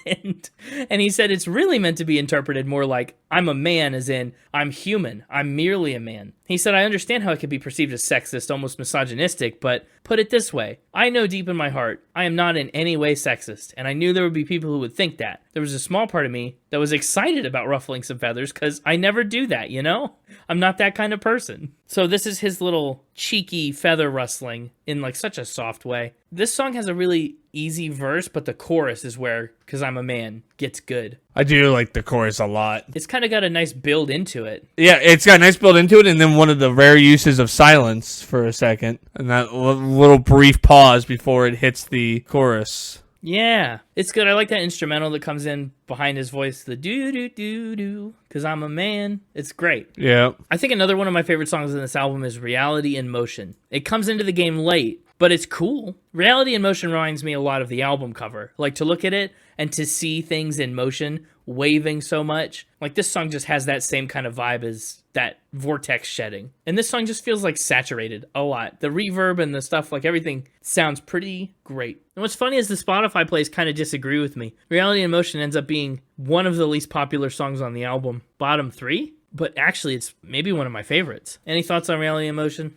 And he said it's really meant to be interpreted more like I'm a man, as in I'm human. I'm merely a man. He said, I understand how it could be perceived as sexist, almost misogynistic, but put it this way. I know deep in my heart I am not in any way sexist, and I knew there would be people who would think that. There was a small part of me that was excited about ruffling some feathers because I never do that, you know? I'm not that kind of person. So this is his little cheeky feather rustling in like such a soft way. This song has a really easy verse, but the chorus is where 'Cause I'm a Man gets good. I do like the chorus a lot. It's kind of got a nice build into it. Yeah, it's got a nice build into it, and then one of the rare uses of silence for a second, and that little brief pause before it hits the chorus. Yeah, it's good. I like that instrumental that comes in behind his voice, the do-do-do-do, 'cause I'm a man. It's great. Yeah. I think another one of my favorite songs in this album is Reality in Motion. It comes into the game late, but it's cool. Reality in Motion reminds me a lot of the album cover. Like, to look at it and to see things in motion, waving so much. Like, this song just has that same kind of vibe as that vortex shedding. And this song just feels like saturated a lot. The reverb and the stuff, like everything sounds pretty great. And what's funny is the Spotify plays kind of disagree with me. Reality in Motion ends up being one of the least popular songs on the album. Bottom 3? But actually, it's maybe one of my favorites. Any thoughts on Reality in Motion?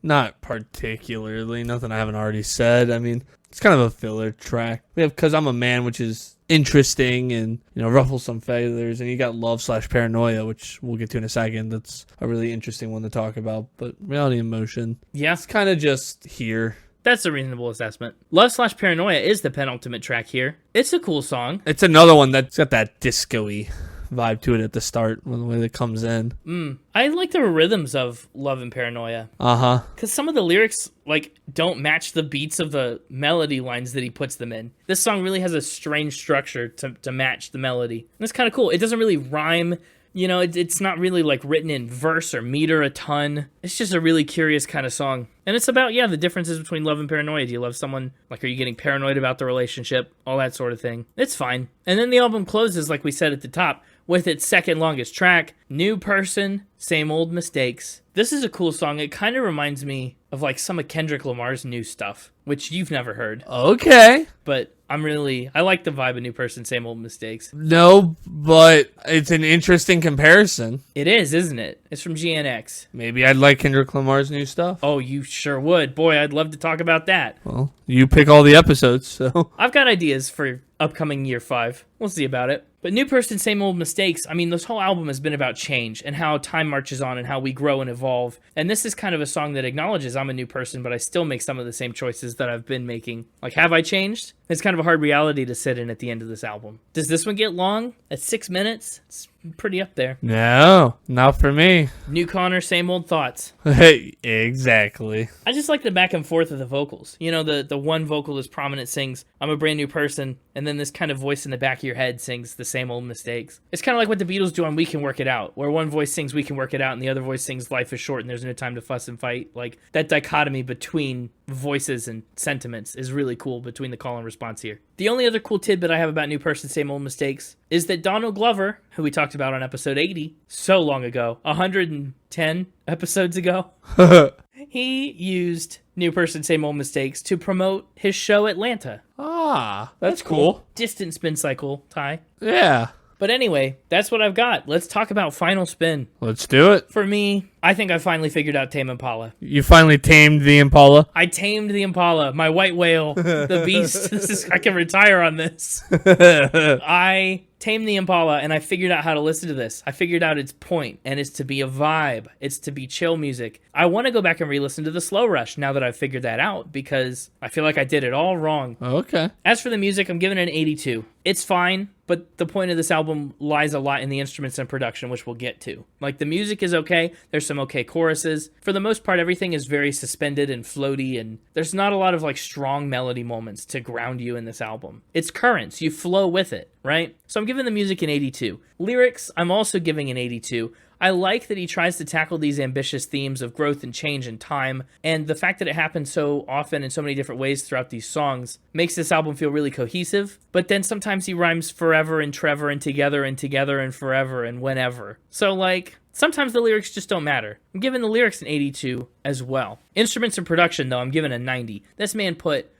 Not particularly. Nothing I haven't already said. I mean, it's kind of a filler track. We have 'Cause I'm a Man, which is interesting and, you know, ruffles some feathers. And you got Love/Paranoia, which we'll get to in a second. That's a really interesting one to talk about. But Reality in Motion, Yeah, it's kind of just here. that's a reasonable assessment. Love/Paranoia is the penultimate track here. It's a cool song. It's another one that's got that disco-y vibe to it at the start when it comes in. I like the rhythms of Love and Paranoia. Uh-huh. Because some of the lyrics, like, don't match the beats of the melody lines that he puts them in. This song really has a strange structure to match the melody. And it's kind of cool. It doesn't really rhyme. You know, it's not really, like, written in verse or meter a ton. It's just a really curious kind of song. And it's about, yeah, the differences between love and paranoia. Do you love someone? Like, are you getting paranoid about the relationship? All that sort of thing. It's fine. And then the album closes, like we said at the top, with its second longest track, New Person, Same Old Mistakes. This is a cool song. It kind of reminds me of like some of Kendrick Lamar's new stuff, which you've never heard. Okay. But I like the vibe of New Person, Same Old Mistakes. No, but it's an interesting comparison. It is, isn't it? It's from GNX. Maybe I'd like Kendrick Lamar's new stuff. Oh, you sure would. Boy, I'd love to talk about that. Well, you pick all the episodes, so. I've got ideas for upcoming year 5. We'll see about it. But New Person, Same Old Mistakes, I mean, this whole album has been about change and how time marches on and how we grow and evolve. And this is kind of a song that acknowledges I'm a new person, but I still make some of the same choices that I've been making. Like, have I changed? It's kind of a hard reality to sit in at the end of this album. Does this one get long? At 6 minutes? It's pretty up there. No, not for me. New Connor, same old thoughts. Hey, exactly. I just like the back and forth of the vocals. You know, the one vocalist prominent sings, I'm a brand new person, and then this kind of voice in the back of your head sings the same old mistakes. It's kind of like what the Beatles do on We Can Work It Out, where one voice sings We Can Work It Out, and the other voice sings Life is Short and there's no time to fuss and fight. Like, that dichotomy between voices and sentiments is really cool between the call and response here. The only other cool tidbit I have about New Person, Same Old Mistakes is that Donald Glover, who we talked about on episode 80, so long ago, 110 episodes ago, he used New Person, Same Old Mistakes to promote his show Atlanta. Ah, that's cool. Distant spin cycle, Ty. Yeah. But anyway, that's what I've got. Let's talk about Final Spin. Let's do it. For me, I think I finally figured out Tame Impala. You finally tamed the Impala? I tamed the Impala, my white whale, the beast. I can retire on this. I tamed the Impala, and I figured out how to listen to this. I figured out its point, and it's to be a vibe. It's to be chill music. I want to go back and re-listen to the Slow Rush now that I've figured that out, because I feel like I did it all wrong. Okay. As for the music, I'm giving it an 82. It's fine, but the point of this album lies a lot in the instruments and production, which we'll get to. Like, the music is okay. There's some okay choruses. For the most part, everything is very suspended and floaty, and there's not a lot of, like, strong melody moments to ground you in this album. It's currents. You flow with it, right? So I'm giving the music an 82. Lyrics, I'm also giving an 82. I like that he tries to tackle these ambitious themes of growth and change and time, and the fact that it happens so often in so many different ways throughout these songs makes this album feel really cohesive, but then sometimes he rhymes forever and Trevor and together and forever and whenever. So, like, sometimes the lyrics just don't matter. I'm giving the lyrics an 82 as well. Instruments and production, though, I'm giving a 90. This man put,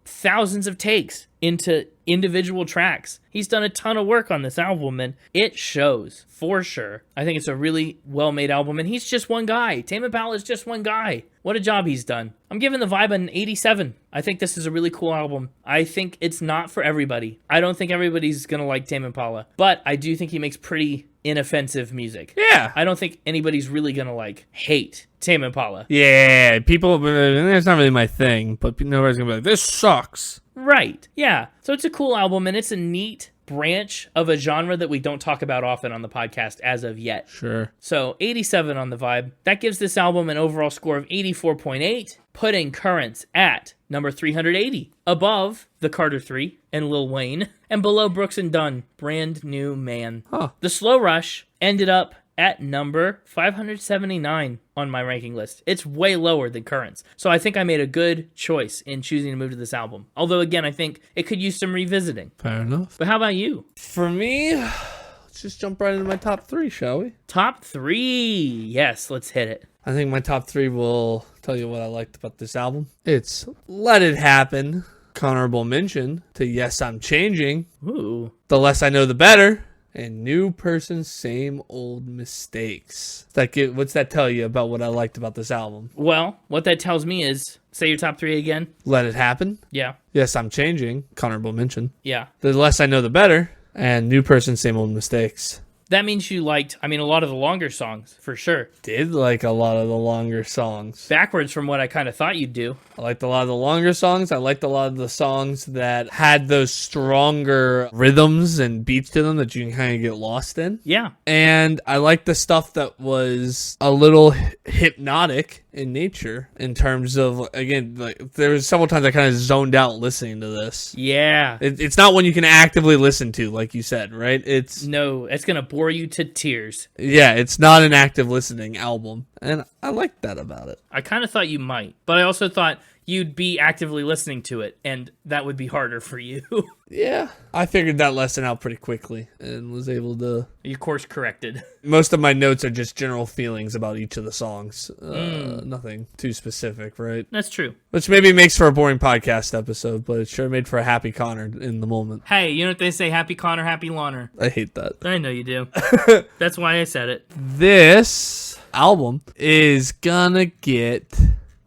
thousands of takes into individual tracks. He's done a ton of work on this album, and it shows, for sure. I think it's a really well-made album, and he's just one guy. Tame Impala is just one guy. What a job he's done. I'm giving the vibe an 87. I think this is a really cool album. I think it's not for everybody. I don't think everybody's gonna like Tame Impala, but I do think he makes pretty inoffensive music. Yeah. I don't think anybody's really gonna, like, hate Tame Impala. Yeah, people, it's not really my thing, but nobody's gonna be like, this sucks. Right. Yeah. So it's a cool album, and it's a neat branch of a genre that we don't talk about often on the podcast as of yet. Sure. So 87 on the vibe. That gives this album an overall score of 84.8, putting Currents at number 380, above the Carter 3 and Lil Wayne, and below Brooks and Dunn, Brand New Man. Huh. The Slow Rush ended up at number 579 on my ranking list. It's way lower than Currents. So I think I made a good choice in choosing to move to this album. Although, again, I think it could use some revisiting. Fair enough. But how about you? For me, let's just jump right into my top three, shall we? Top 3. Yes, let's hit it. I think my top three will tell you what I liked about this album. It's Let It Happen, honorable mention to Yes, I'm Changing, Ooh. The Less I Know, the Better, and New Person, Same Old Mistakes. What's that tell you about what I liked about this album? Well, what that tells me is, say your top 3 again. Let It Happen, Yeah. Yes, I'm Changing, honorable mention, Yeah. The Less I Know, the Better, and New Person, Same Old Mistakes. That means you liked, a lot of the longer songs, for sure. Did like a lot of the longer songs. Backwards from what I kind of thought you'd do. I liked a lot of the longer songs. I liked a lot of the songs that had those stronger rhythms and beats to them that you can kind of get lost in. Yeah. And I liked the stuff that was a little hypnotic in nature in terms of, again, like there was several times I kind of zoned out listening to this. Yeah. It's not one you can actively listen to, like you said, right? No, it's going to bore you to tears. Yeah, it's not an active listening album. And I liked that about it. I kind of thought you might, but I also thought you'd be actively listening to it, and that would be harder for you. Yeah, I figured that lesson out pretty quickly and was able to... You course corrected. Most of my notes are just general feelings about each of the songs. Nothing too specific, right? That's true. Which maybe makes for a boring podcast episode, but it sure made for a happy Connor in the moment. Hey, you know what they say? Happy Connor, happy Lawner. I hate that. I know you do. That's why I said it. This album is gonna get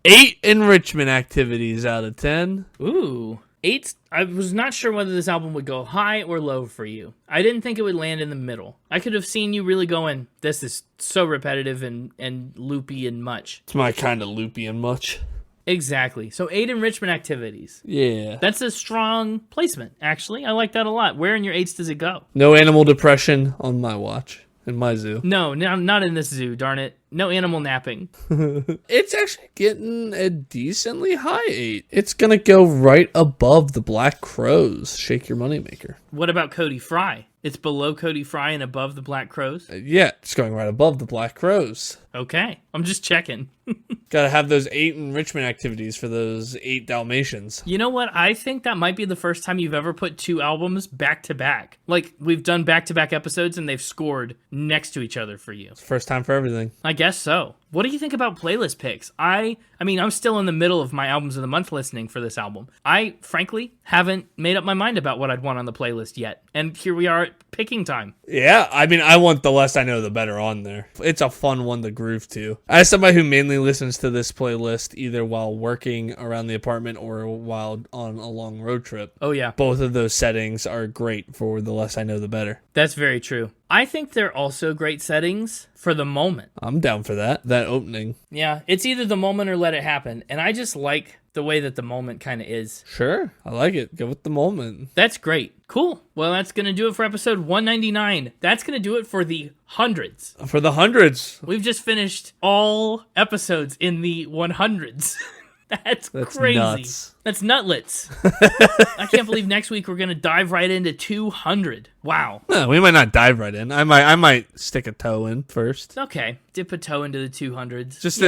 8 enrichment activities out of 10. Ooh. 8, I was not sure whether this album would go high or low for you. I didn't think it would land in the middle. I could have seen you really going, this is so repetitive and loopy and much. It's my kind of loopy and much. Exactly. So 8 enrichment activities. Yeah. That's a strong placement, actually. I like that a lot. Where in your 8s does it go? No animal depression on my watch. In my zoo. No, not in this zoo, darn it. No animal napping. It's actually getting a decently high 8. It's going to go right above the Black Crows. Shake your moneymaker. What about Cody Fry? It's below Cody Fry and above the Black Crows? Yeah, it's going right above the Black Crows. Okay, I'm just checking. Gotta have those 8 enrichment activities for those 8 Dalmatians. You know what? I think that might be the first time you've ever put 2 albums back to back. Like, we've done back-to-back episodes and they've scored next to each other for you. First time for everything. I guess so. What do you think about playlist picks? I mean, I'm still in the middle of my albums of the month listening for this album. I, frankly, haven't made up my mind about what I'd want on the playlist yet. And here we are at picking time. Yeah, I mean, I want The Less I Know, The Better on there. It's a fun one to groove to. As somebody who mainly listens to this playlist either while working around the apartment or while on a long road trip. Oh, yeah. Both of those settings are great for The Less I Know, The Better. That's very true. I think they're also great settings for the moment. I'm down for that opening. Yeah, it's either the moment or let it happen. And I just like the way that the moment kind of is. Sure, I like it. Go with the moment. That's great. Cool. Well, that's going to do it for episode 199. That's going to do it for the hundreds. For the hundreds. We've just finished all episodes in the 100s. That's crazy. Nuts. That's nutlets. I can't believe next week we're going to dive right into 200. Wow. No, we might not dive right in. I might stick a toe in first. Okay. Dip a toe into the 200s. Just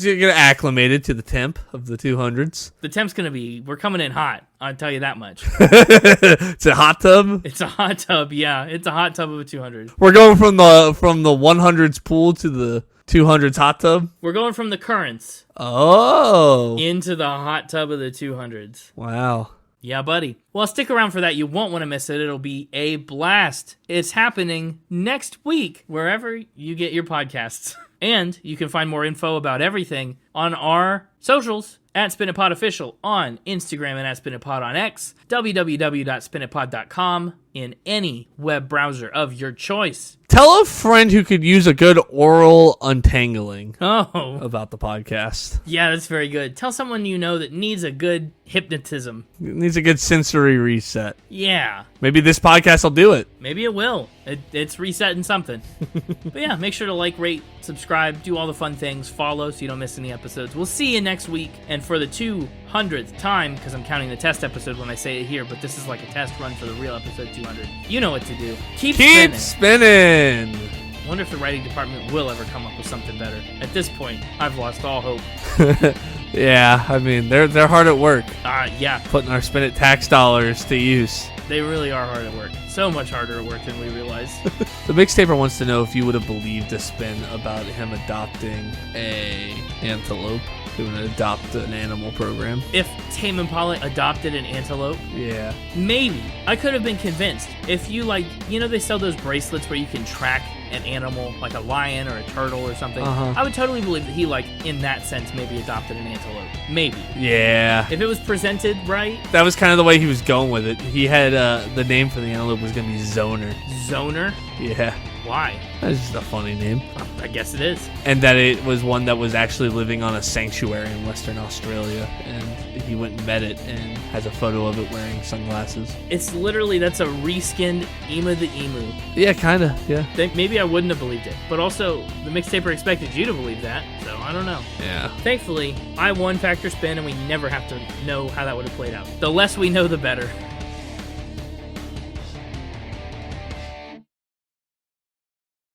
to get acclimated to the temp of the 200s. The temp's going to be, we're coming in hot. I'll tell you that much. It's a hot tub. It's a hot tub. Yeah. It's a hot tub of a 200. We're going from the 100s pool to the 200s hot tub. We're going from the currents into the hot tub of the 200s. Wow. Yeah, buddy. Well, stick around for that. You won't want to miss it. It'll be a blast. It's happening next week, wherever you get your podcasts. And you can find more info about everything on our socials at SpinItPodOfficial on Instagram and at SpinItPod on X, www.spinitpod.com in any web browser of your choice. Tell a friend who could use a good oral untangling about the podcast. Yeah, that's very good. Tell someone you know that needs a good hypnotism. It needs a good sensory reset. Yeah. Maybe this podcast will do it. Maybe it will. It's resetting something. But yeah, make sure to like, rate, subscribe, do all the fun things, follow so you don't miss any episodes. We'll see you next week. And for the 200th time, because I'm counting the test episode when I say it here, but this is like a test run for the real episode 200. You know what to do. Keep spinning. I wonder if the writing department will ever come up with something better. At this point, I've lost all hope. Yeah, I mean, they're hard at work. Yeah. Putting our Spin It tax dollars to use. They really are hard at work. So much harder at work than we realize. The Mixtaper wants to know if you would have believed a spin about him adopting a antelope. He would adopt an animal program. If Tame Impala adopted an antelope? Yeah. Maybe. I could have been convinced. If you they sell those bracelets where you can track an animal, like a lion or a turtle or something. I would totally believe that he, in that sense, maybe adopted an antelope. Maybe. Yeah. If it was presented right. That was kind of the way he was going with it. He had, the name for the antelope was going to be Zoner. Zoner? Yeah. Why? That's just a funny name. I guess it is. And that it was one that was actually living on a sanctuary in Western Australia. And he went and met it and has a photo of it wearing sunglasses. It's literally, that's a reskinned Ema the Emu. Yeah, kind of, yeah. Maybe I wouldn't have believed it. But also, the Mixtaper expected you to believe that. So, I don't know. Yeah. Thankfully, I won Factor Spin and we never have to know how that would have played out. The less we know, the better.